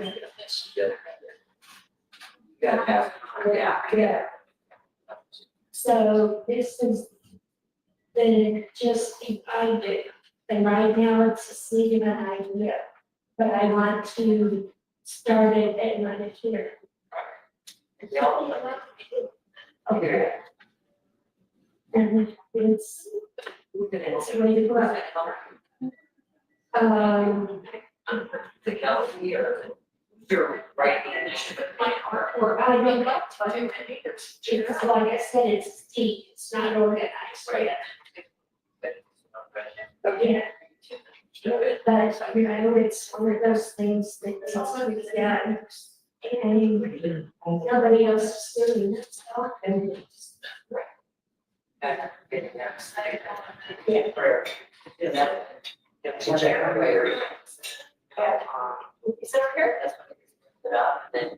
Yeah. So this is the just behind it, and right now it's a seed of an idea, but I want to start it and run it here. Okay. And it's really good. The gallery or your right initiative. Or I don't know, but it's like I said, it's deep, it's not organized, right? Yeah. But I know it's one of those things that it's always done. And nobody else is doing it, so. Is that here? Then.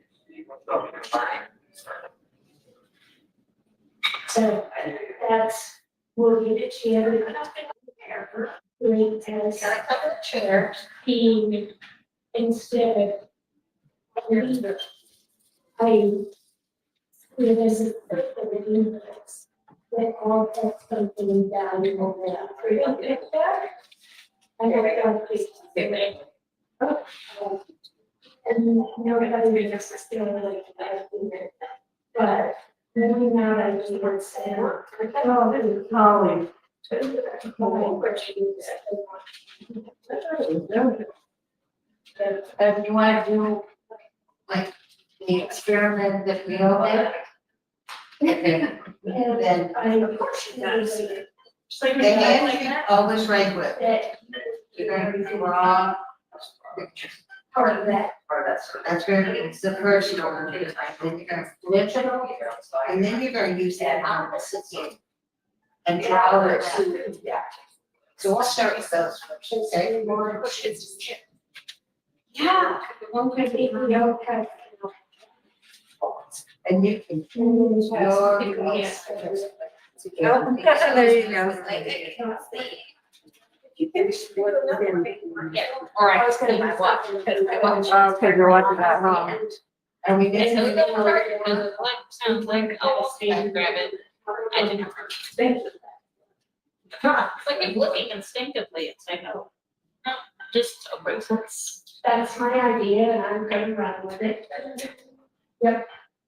So that's, we'll get it to you. As Chair. being instead of leader. It is a person that all have something valuable that. I know that. And nobody necessarily, but moving out, I just want to say, oh, this is Holly. If you wanna do, like, the experiment that we all did. Then Of course she does. the hand you always write with, you're gonna draw pictures. Part of that. That's gonna be, it's the first one, then you're gonna flip it over, and then you're gonna use that opposite hand. And draw it. So we'll start with those first, okay? Yeah. One could be the okay. And you can. There you go. Or I was gonna my watch. Okay, you're watching that wrong. And we It's did. sounds like I'll stand grab it. I didn't. It's like I'm looking instinctively, it's like, oh, no, just a process. That's my idea and I'm gonna run with it.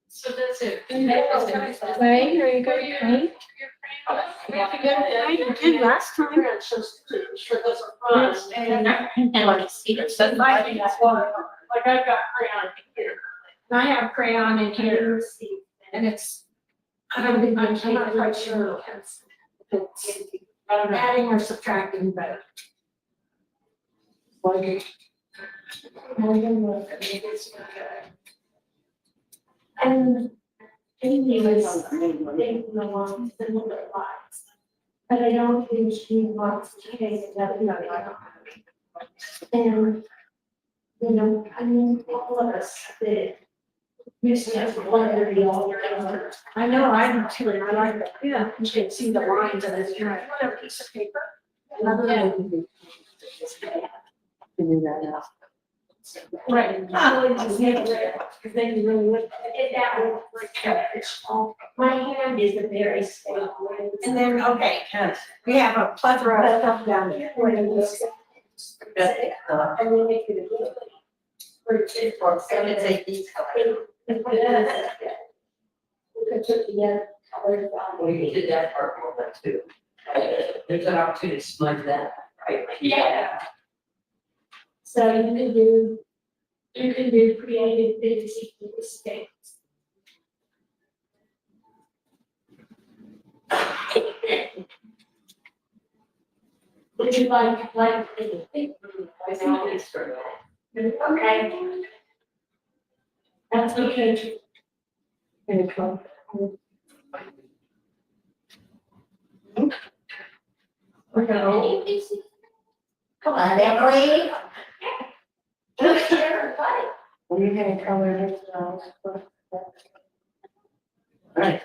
So that's it. Right, here you go, right? I did last time. And like Cedar said, Like I've got crayon here. I have crayon in here And it's, I'm not quite sure. I don't know. Adding or subtracting, but. And Amy was thinking along similar lines. But I don't think she wants to take another. And, you know, I mean, all of us that used to have wonder be all together. I know, I do too, and I like that. Yeah. You can see the lines of this, you know, whatever piece of paper. Yeah. Figure that out. Right. Because then you really look at it that way, like, my hand is a very stable. And then, okay, we have a plethora of stuff down there. And then they could. And it's a detail. We could put together colors on. Well, you did that part more than two. There's an opportunity to smudge that, right? Yeah. So you can do creative things, you can mistakes. Would you like, anything? Okay. That's okay. Very cool. Come on, Emily. Good We're gonna color it now. Right.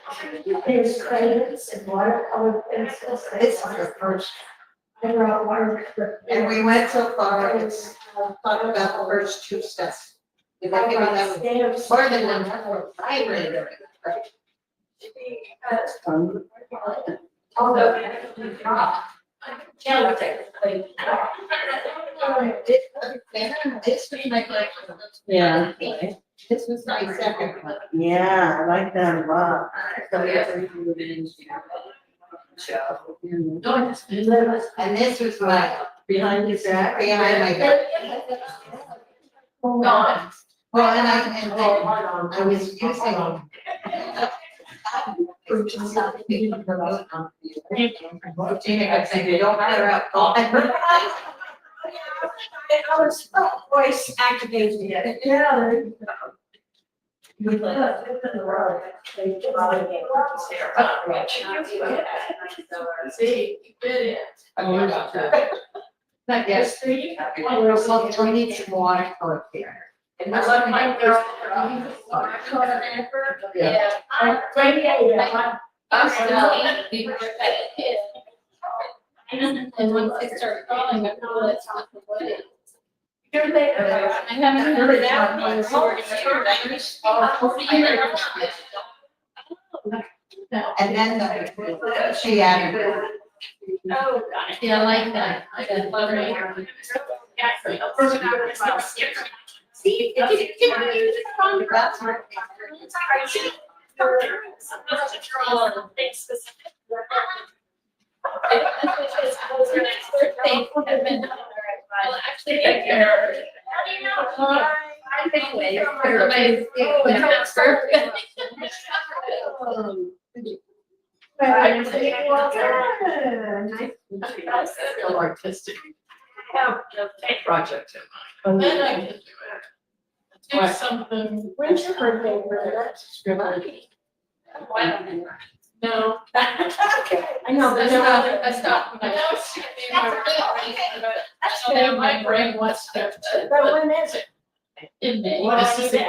There's crayons and watercolor pencils. This is the first, I brought water. and we went so far, it's talk about the first two steps. If I give you that, Stamps. more than one, I read it. This was my collection. Yeah. This was my second one. Yeah, I like that a lot. So we have to remove it in here. And this was my, Behind his back. behind my back. Gone. Well, and I was using. I think they don't matter out. I was voice activating it. Yeah. See, you did it. Yes. We need some water for here. I love my girl. Yeah. I'm still eating. And once they start calling, I know that's not the way. I haven't heard that one. And then she added. Yeah, I like that. I love it. See, That's right. Well, actually, take care. How do you know? I think way. Real artistic. Have a project in mind. Then I can do it. Do something. When's your birthday, Brenda? No. I know, but I stopped when I was in my brain, my brain wants stuff to. But when is it? In May. Well, This is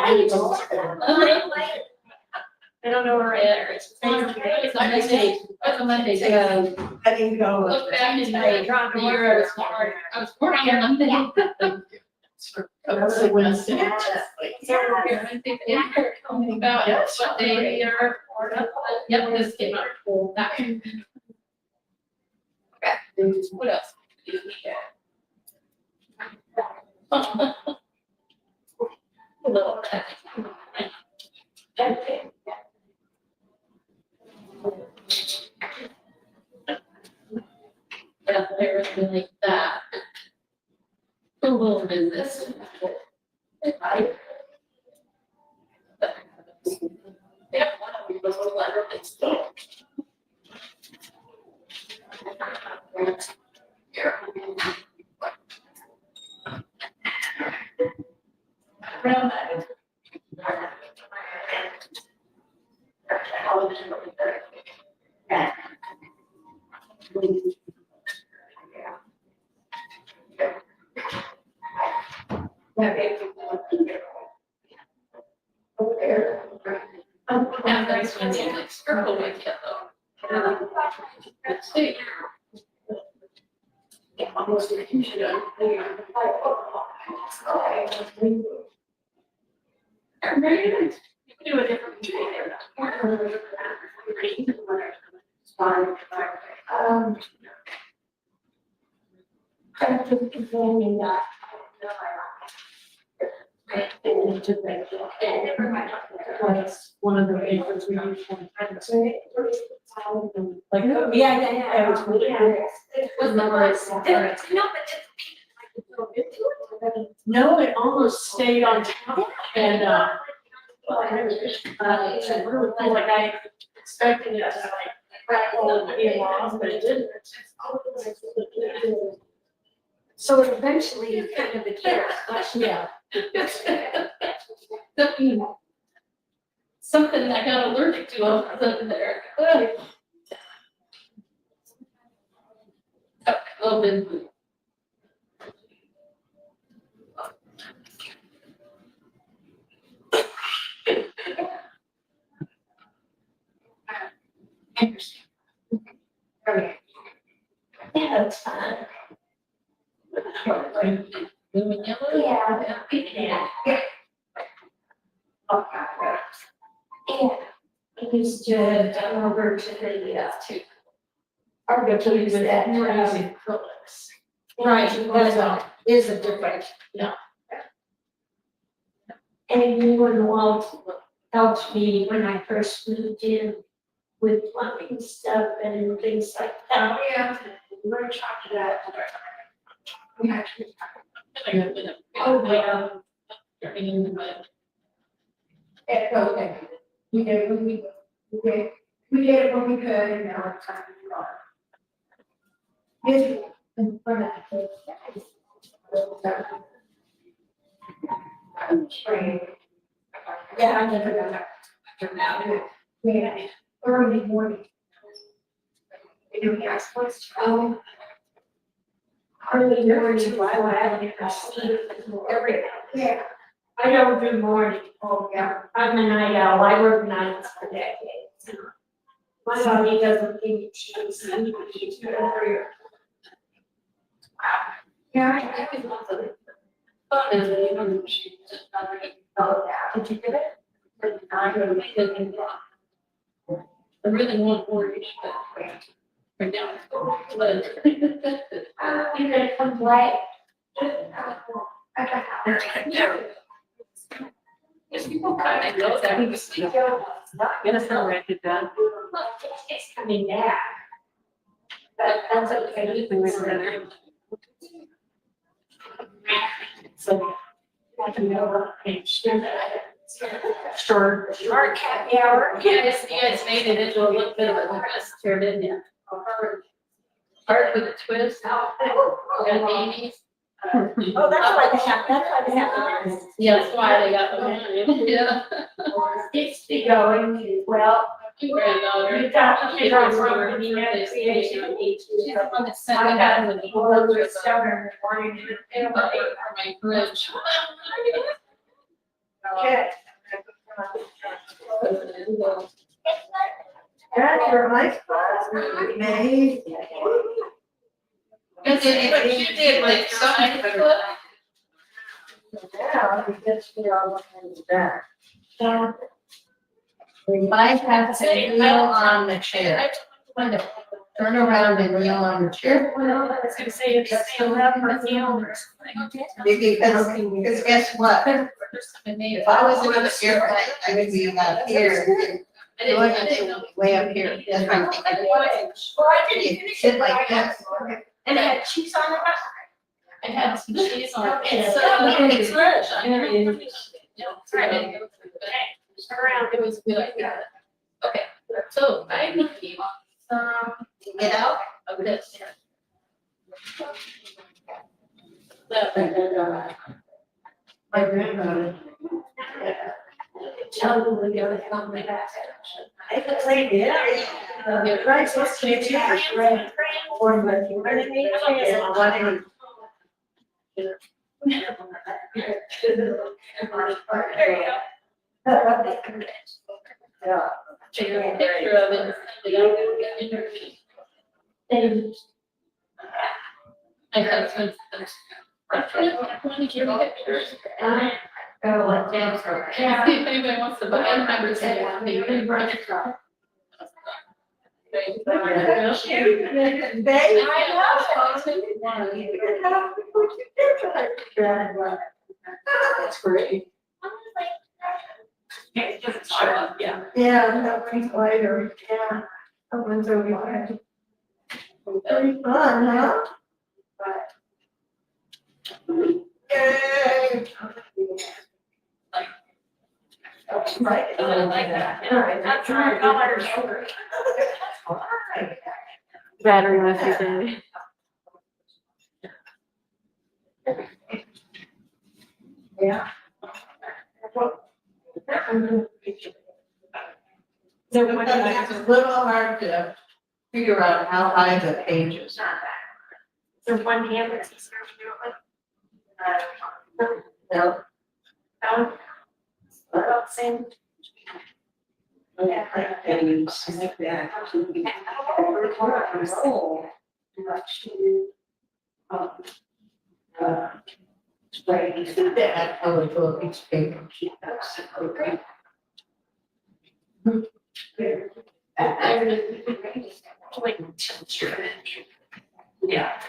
I don't know where Yeah, it's a Monday. It's a Monday. I can go. Look back in May, the year I was born on a Monday. It's a Wednesday. I think they're talking about what day or, yep, this came out. That one. Okay, what else? A little. Yeah, there's been like that. A little business. Yeah, one of them was a letter that's still. Here. Around that. Now that's when you like circle with yellow. Let's see. Almost a huge. Very nice. You can do a different. One of the papers we use from like, Yeah. It was really good. Was the first. no, it almost stayed on top and, it's really cool, like I expected it to like crackle and be lost, but it didn't. So it eventually kind of became. Yeah. Something I got allergic to over there. A little bit. Okay. Yeah, it's fun. Blue and yellow? Yeah. Yeah. Okay. Yeah. I used to come over to the, or go to use that, Crazy acrylics. right, that is a different. Yeah. And you and Walt helped me when I first moved in with plumbing stuff and things like that. Yeah, we're gonna talk to that. Oh, yeah. Okay, we did, we did it when we could, and now it's time to go. Visual in front of the. Yeah, I never got that. Yeah, early morning. You know, I was supposed to go. Early morning, I had to sleep every, yeah. I don't do morning. Oh, yeah. I'm a night owl. I work nights for decades. My body doesn't think it's sleepy. It's very. Yeah, I can love it. Oh, yeah. Did you get it? I really want orange, but right now it's You gonna come play? people kind of know that. Gonna sound like it done. It's coming back. But that's okay. So. Short. Short cat hour. You guys made it into a little bit of a twist here, didn't you? Hard with a twist. Got babies. Oh, that's why they have, that's why they have. Yeah, that's why they got the one. Yeah. It's the going, well, Granddaughter. you got to figure out something, you know, creation needs to. She's the one that sent I me got that a in little the bit of stubborn morning. for my fridge. Okay. That's your nice class, May. You did like something. Yeah, we just feel all the things back. We might have to kneel on the chair. Turn around and kneel on the chair. Well, I was gonna say, it's still up for the Because guess what? If I was in the airplane, I would be about here. I didn't know. Way up here. That's what I'm thinking. You sit like this. And it had cheese on it. I had some cheese on it. Okay. So, it's fresh. I never even. Yeah, it's right. Around. It was good. Okay, so I need you some, Get out. of this. My granddaughter. Tell them we're gonna come back. It's like, yeah. Right, so it's right. Or like, you're gonna need to- Yeah. Take a picture of it. And My husband. Want to give pictures? go like that. See if anybody wants to buy it. I would say, I mean, Babe, That's great. Just show up, yeah. yeah, that brings later, yeah. That one's over there. Very fun, huh? Yay! Right. I like that. Yeah, That's our colors. Battery must be dead. Yeah. It's a little hard to figure out how high the page is. So one hand that's easier to do it. No. No. About same. And like that. roll. That colorful paper. Yeah.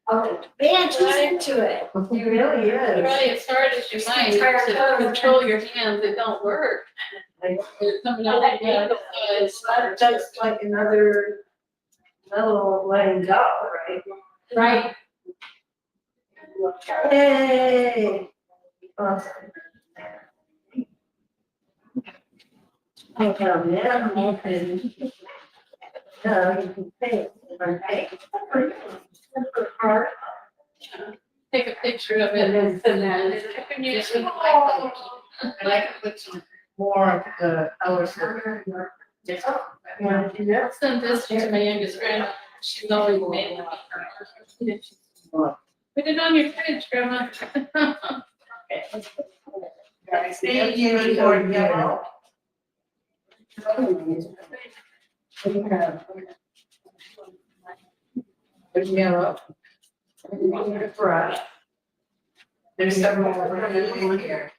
Oh, man, she's into it. He really is. Right, as hard as you might, to control your hands, it don't work. It's coming out like that, it's That's like another level letting go, right? Right. Yay! Awesome. Okay, now you can. No, you can pay. Okay. take a picture of it and send that. I can use it. I like to put some more of the colors. Yeah, you know. Send this to my youngest grandma, she's always made it. Put it on your fridge, grandma. Thank you for yellow. There's yellow. Brush. There's several in here.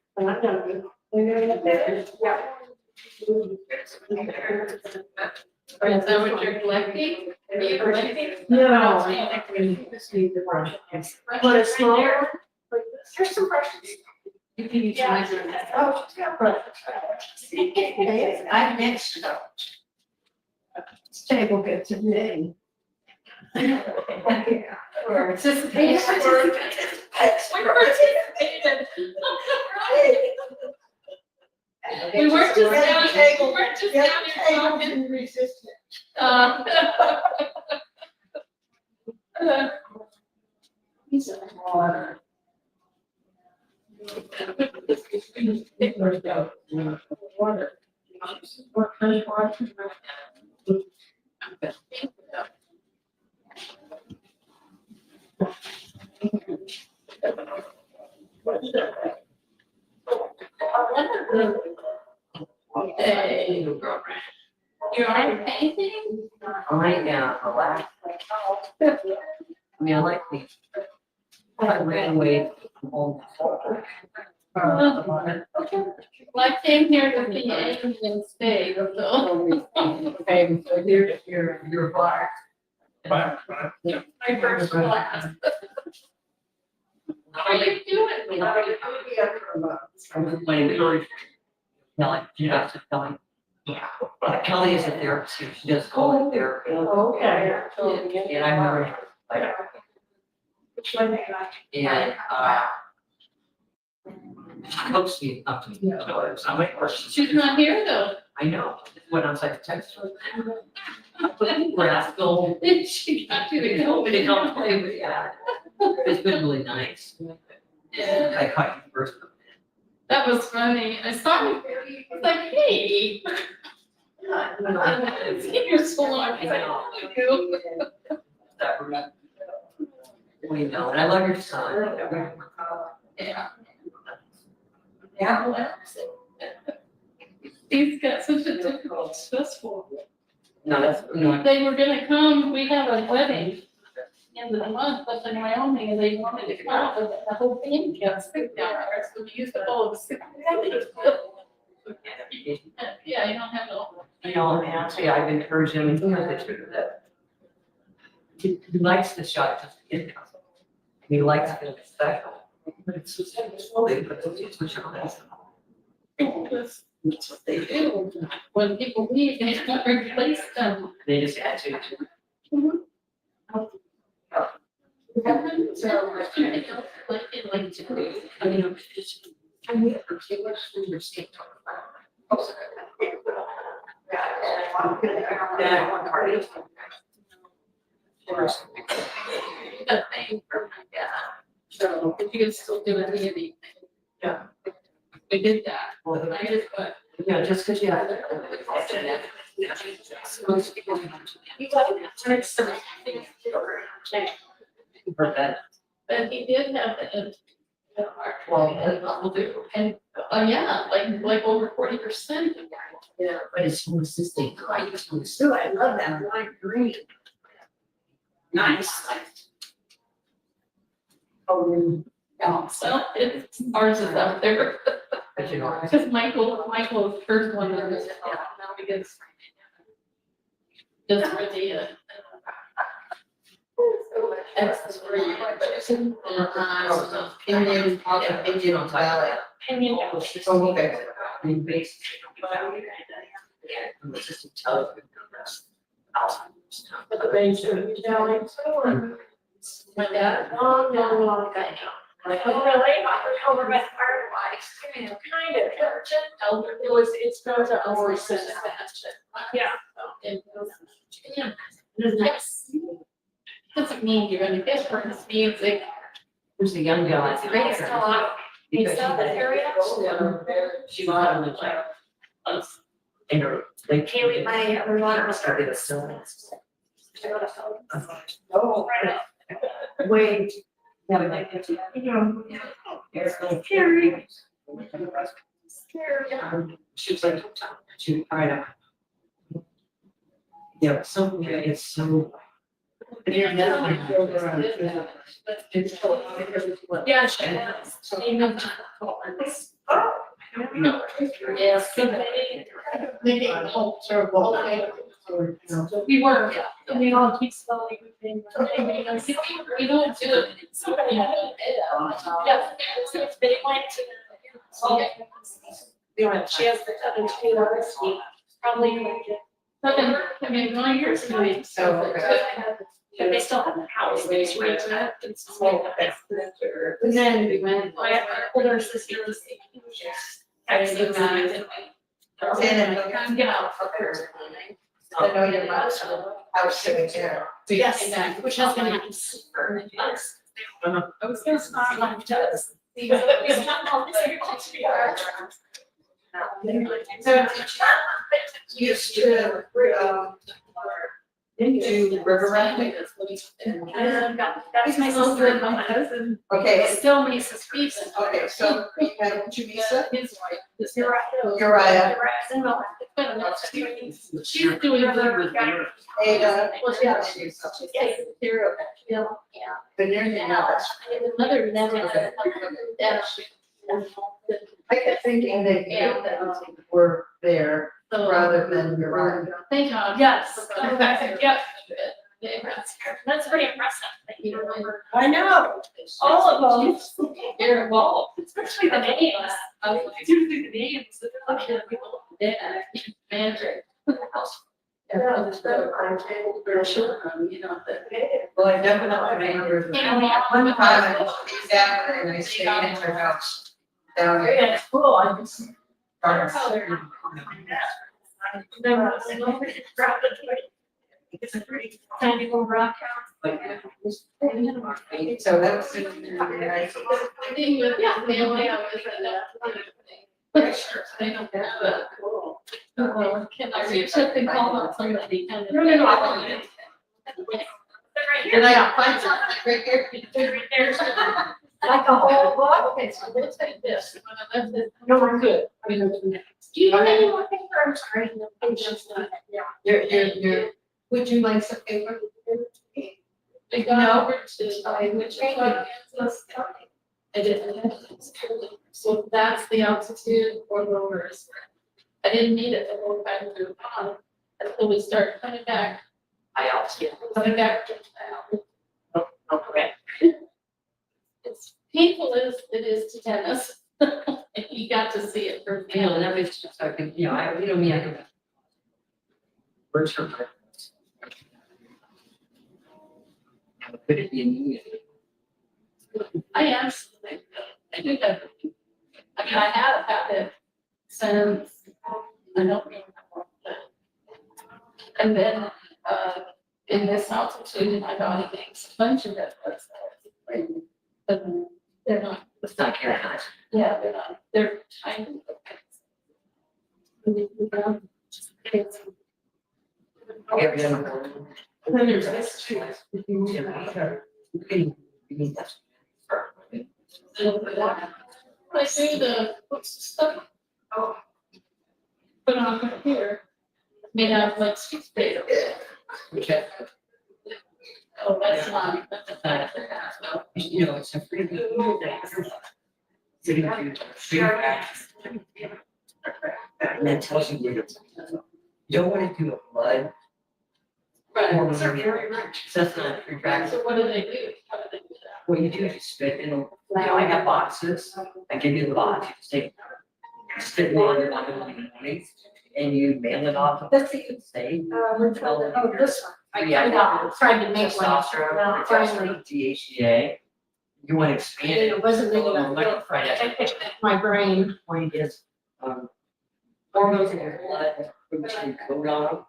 Is that what you're collecting? Are you collecting? No, I think we just need the brush. What, a smaller? Here's some brushes. You can use mine. Oh, she's got brushes. I mixed them. This table gets a name. Participated. We weren't just down, we weren't just down here talking. Resistant. Piece of water. Water. What kind of water? Hey, you are painting? I am relaxed. I mean, I like these. I ran away from home. Well, I came here to see Asian steak, so. Okay, so you're black. But, My first class. How are you doing? I'm playing Kelly. Kelly, Kelly. Kelly is a therapist. She does call therapy. Okay. And I'm her, like, and, she coaxed me up to me. I'm like, She's not here though. I know, went outside to text her. Rascal. She got you to Nobody go. don't play with that. It's been really nice. Yeah, I caught you first. that was funny. I saw you. I was like, hey. I've seen you so long. I was like, oh, you. We know, and I love your son. Yeah. Yeah. He's got such a difficult, stressful. No, that's, no, They were gonna come, we have a wedding end of the month up in Wyoming, and they wanted to come, but the whole thing got sick down there, so we used up all of the sick. Yeah, you don't have no. you know, and actually, I've encouraged him that he likes the shot just to get it. He likes it special. But it's just slowly, but it's switch on. That's what they do. When people leave, they don't replace them. They just add to it. I mean, just, I mean, okay, what's your state talk about? Yeah, one card is. Yeah. So, if you can still do it, maybe. Yeah. We did that. Well, I just, but. yeah, just because you have. Most people. You got to turn some things. For that. But he did have the. Well, we'll do. And Oh, yeah, like over 40%. Yeah, but it's consistent. I used to. Ooh, I love that lime green. Nice. Oh, yeah, so it's, ours is out there. But you know. Because Michael's first one was, now because. Just for the. That's the reason, but it's in. Indian, Indian Valley. Opinion. Oh, okay. I mean, basically. I'm just to tell you. But the base of the valley, so. My dad. Long ago. Like, oh, really? Over by the fire. Kind of. It was, it's going to over Sebastian. Yeah. Yeah. Yes. Doesn't mean you're gonna get for this music. Who's the young guy? Raised a lot. Because Is that the area? She was on the like. Us. And her. They Can't read my other water. started a still. Oh, wait. Yeah, but like. Scary. She was like, she cried out. Yeah, so, it's so. Yeah, she was. Yes. We were, and we all keep slowly moving. We don't do it. Yeah, so if they went to. She has the other two others, probably. I mean, 1 year ago, So, But they still have the house, they just rent it. It's Oh, okay. and then we went. My older sister was. I know your mom's house sitting there. Yes, which has been happening super nice. I was gonna start like just. So used to, do river rafting. That's my sister, my husband. Okay, Still makes us beef. okay, so you have Jamisa, His wife, this Uriah, She's doing good with her. Ada, Yeah. Yeah. but you're the youngest. Mother never. Yeah. I kept thinking that you were there rather than Uriah. Thank God. Yes. Yep. That's pretty impressive that you remember. I know, all of them. You're involved. Especially the names. It's usually the names that they're looking at people. Yeah, manager. You know, Well, I definitely remember. One time I was down there and I stayed in her house. Down there. Yeah, it's cool. I just. It's a pretty tiny little rock house. So that was nice. Yeah, family, I was I don't have a. Can I reach up and call on somebody? And- No. And I find something right here. Right there. Like a whole book? Okay, so let's take this. When I left it. No, we're good. Do you have any more paper? I'm sorry. No, I'm just not. Yeah. You're, would you like some paper? I got over to, which one? I didn't. So that's the altitude or lowers. I didn't need it the whole time through the pond until we start coming back. I altitude, coming back. Okay. It's painful as it is to tennis. And you got to see it for You know, that was just like, you know, you know me, I can. Where's her? Could it be immediate? I absolutely, I do have. I mean, I have had it since, I don't remember. And then, in this altitude, my body makes a bunch of red blood cells. But they're not, it's not very high. Yeah, they're not, they're tiny. And then there's this too. You need that. I do what's the stuff? Oh. Put on here, made out of like sweet potato. Okay. Oh, that's not, that's not. You know, it's a free. And that tells you where you don't want to do a blood. Right. That's not free practice. So what do they do? How do they do that? What you do is spit in, I have boxes, I give you the box, you take, spit in one in the morning, and you mail it off. That's what you say. Oh, this one. Yeah. Tried to make one. Testosterone, Finally. DHEA. You want to expand it. It wasn't big enough. My brain. Point is, hormones in your blood, which you code on.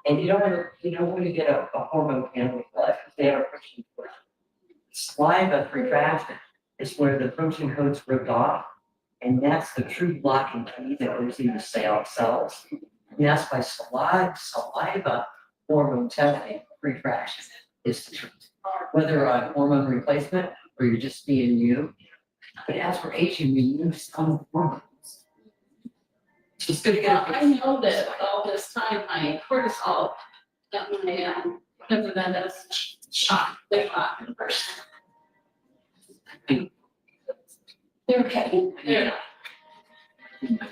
And you don't want to get a hormone panel with blood, because they have a protein code. Saliva free fasting is where the protein code's ripped off, and that's the true blocking key that goes into cells. And that's why saliva hormone testing free fraction is the truth. Whether a hormone replacement or you're just being you, but as for aging, we use some hormones. It's good to Well, get I know that all this time my cortisol got my, whatever that is, shot, they shot me first. They're okay. They're not.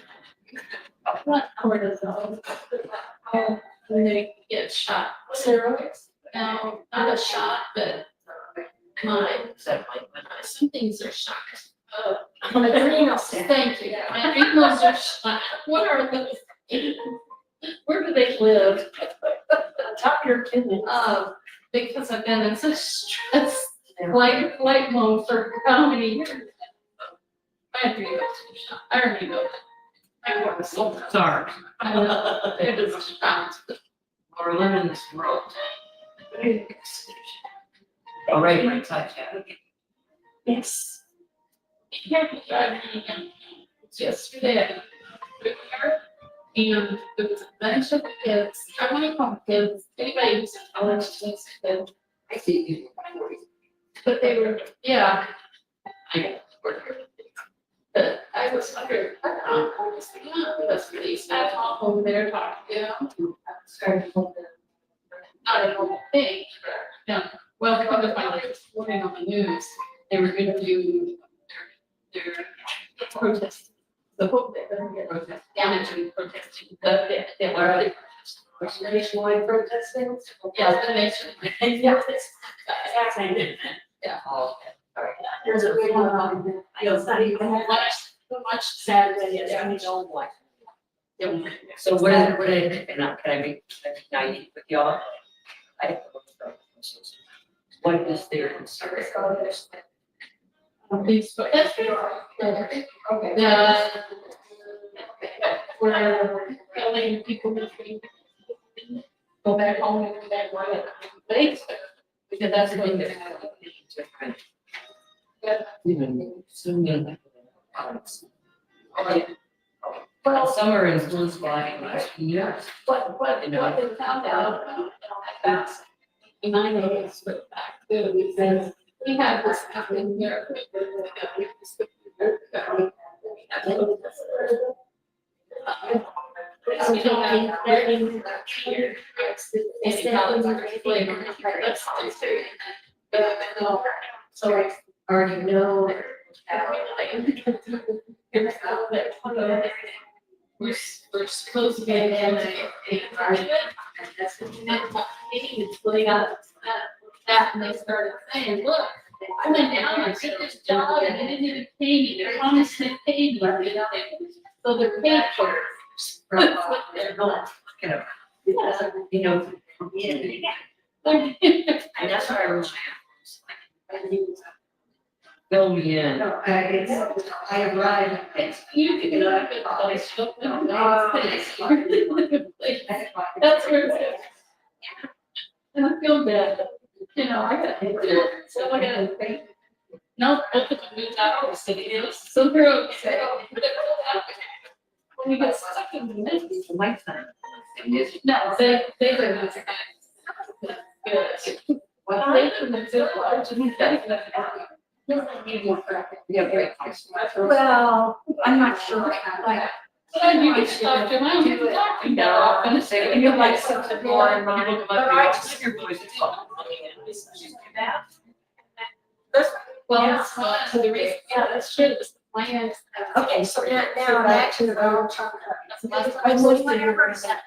What cortisol? When they get shot, steroids? No, not a shot, but some things are shot. Adrenals, thank you. My adrenals are shot. What are those? Where do they live? Top your kidney. Because I've been in such stress, light mode for how many years? My adrenals are shot. I already know that. I want to solve that. Sorry. It is shot. We're living in this world. All right, right side chat. Yes. Yesterday, and there was a bunch of kids, I want to call them kids, anybody who's in college thinks that, I see you. but they were, yeah. I got work. But I was wondering, I was thinking, that's really sad, mom over there talking to them. Not a normal thing, yeah, well, come to find out this morning on the news, they were gonna do their protest. The hope that they're gonna protest, damaging protesting, but they were. Nationwide protesting? Yeah, the nation. Yeah. Yeah. Oh, okay. There's a big one on, it's not even much Saturday, it's only on like. So what can I be naive with y'all? What is their concern? That's true. Okay. We're telling people to go back home and come back right at because that's what they're having. Even soon. Well, summer influenced by last few years. What they found out about in my days with back too, because we had this happening here. We don't have here. So I already know. We're supposed to be in a environment. Putting out that and they started saying, look, I went down, I did this job and they didn't even pay me. They promised they paid me. So they're paid for it. That's what they're doing. You know, and that's why I was fill me in. No, I arrived. You can do it, but I still don't know. That's where it's at. And I feel bad, you know, I got, so I gotta think. No, both of them moved out of the city, so they're okay. When you get stuck in the middle, It's a lifetime. no, they live in the good. Well, they live in the large and Well, I'm not sure, like. But you can talk to them, you can talk to them, I'm gonna say, you like something more in mind, but I just your voice is fine. Well, it's not to the reason, yeah, that's true, it's the plan. Okay, so now back to the wrong topic. I was whenever that,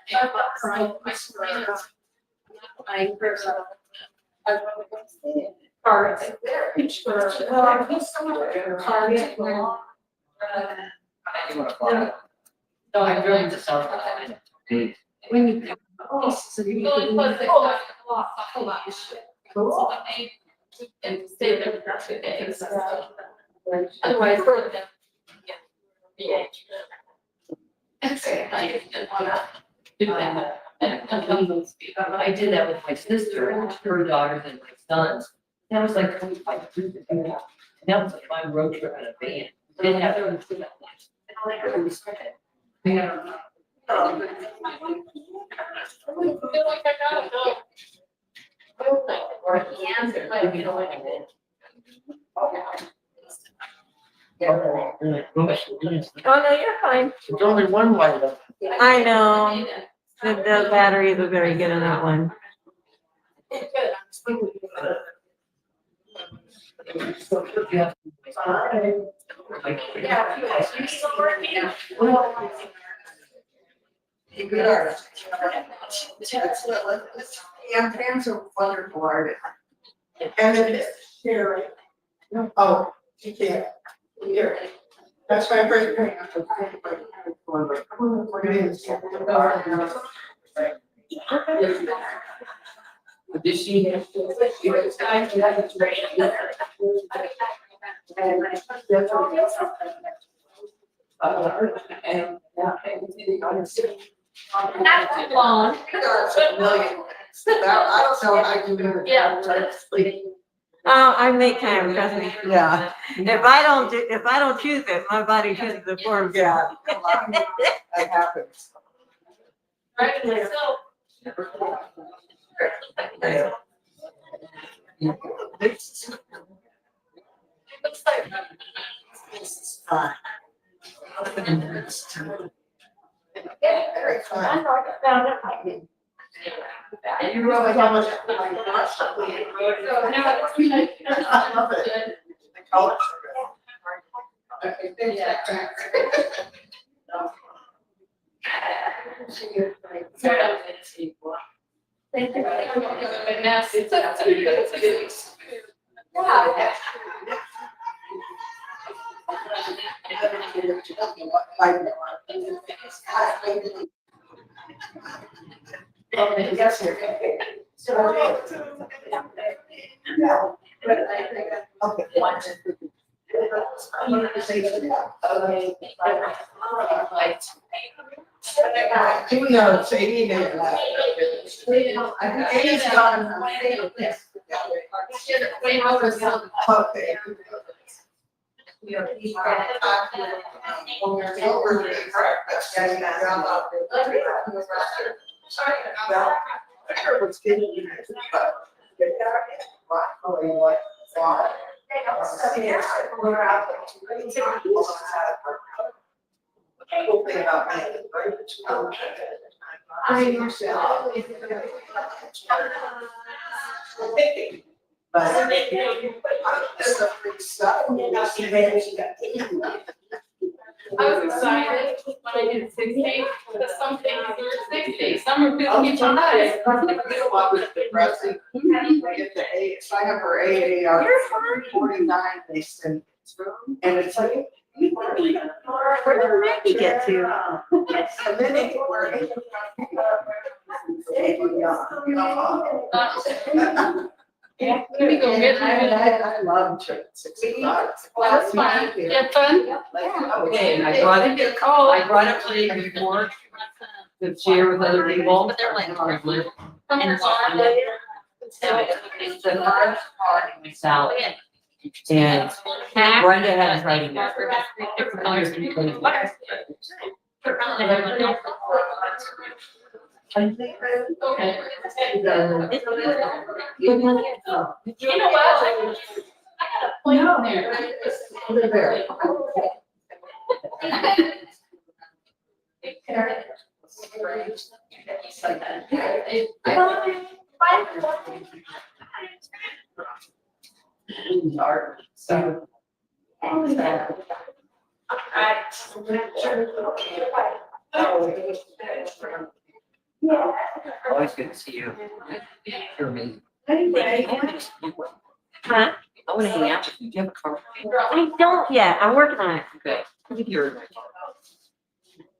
right, my friends. My person. Cards. Well, I put some of the cards where, No, I really just saw. when you. So you Well, can- plus they talk a lot of shit. So when they, and stay there for 2 days. Otherwise, for them. Yeah. Okay, I didn't wanna do that. And I did that with my sister, her daughters and my sons. That was like 25 years ago. And that was like my road trip in a van. Didn't have to do that much. And all I heard was I feel like I gotta go. or hands or like, you know what I mean? Oh, no, you're fine. There's only one light up. I know. The batteries are very good on that one. Good artist. Yeah, Pam's a wonderful artist. And it is. Here. Oh, you can't. Here. That's my first thing. Did she? Not too long. I don't know how you do it. Yeah. Oh, I make time, trust me. Yeah. If I don't choose it, my body chooses it for me. Yeah. That happens. Right, so. Looks like. Fine. Very fun. And you realize how much I love it. The colors are good. Thank you. It's Who knows, maybe they left. Amy's gone. Okay. What's getting you? Cool thing about me, right? But there's a free stuff. I was excited when I did 60, because some things are 60, some are 55. What was depressing? I get the A, sign up for AAR 49, they send. And it's like. Where did Maggie get to? And then they were. Yeah, let me go get it. I love chicken, $60. Well, that's fine. You have fun? Okay, I brought a plate before to share with other people. But they're like privilege. And And it's the first part of my salad. And Brenda has writing there. Different colors. Okay. You know what? Plate in there. Over there. Art, so. Always good to see you. You're amazing. Huh? I want to hang out with you. Do you have a car? I don't yet. I'm working on it. Okay. You're.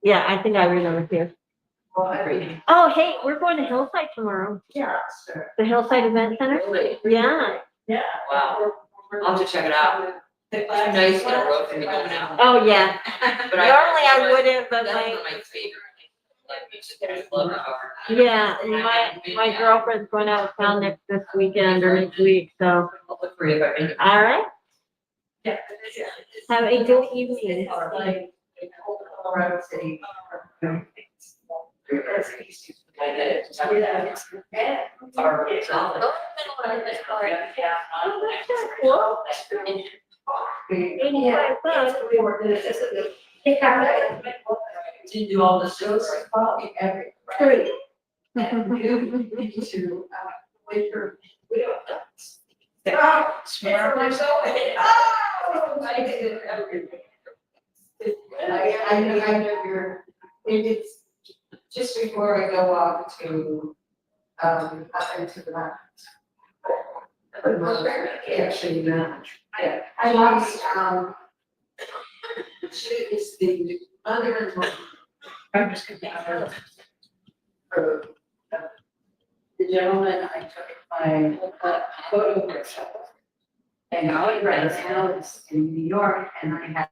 Yeah, I think I remember here. Great. Oh, hey, we're going to Hillside tomorrow. Yeah, sure. The Hillside Event Center. Really? Yeah. Wow. I'll have to check it out. It's nice in a row for me going out. Oh, yeah. But Normally I wouldn't, but That's one my, of my favorite. Like, music that I love art. yeah, my girlfriend's going out of town this weekend or next week, so, I'll look for you if I can. all right. Have a good evening. Colorado City. Art is solid. Didn't do all the shows. Every. To, winter. I know you're, it's just before I go off to, up into the mountains. Actually, yeah, I lost, she is the mother-in-law. I'm just gonna be for the gentleman I took my photo with. And I was house in New York and I had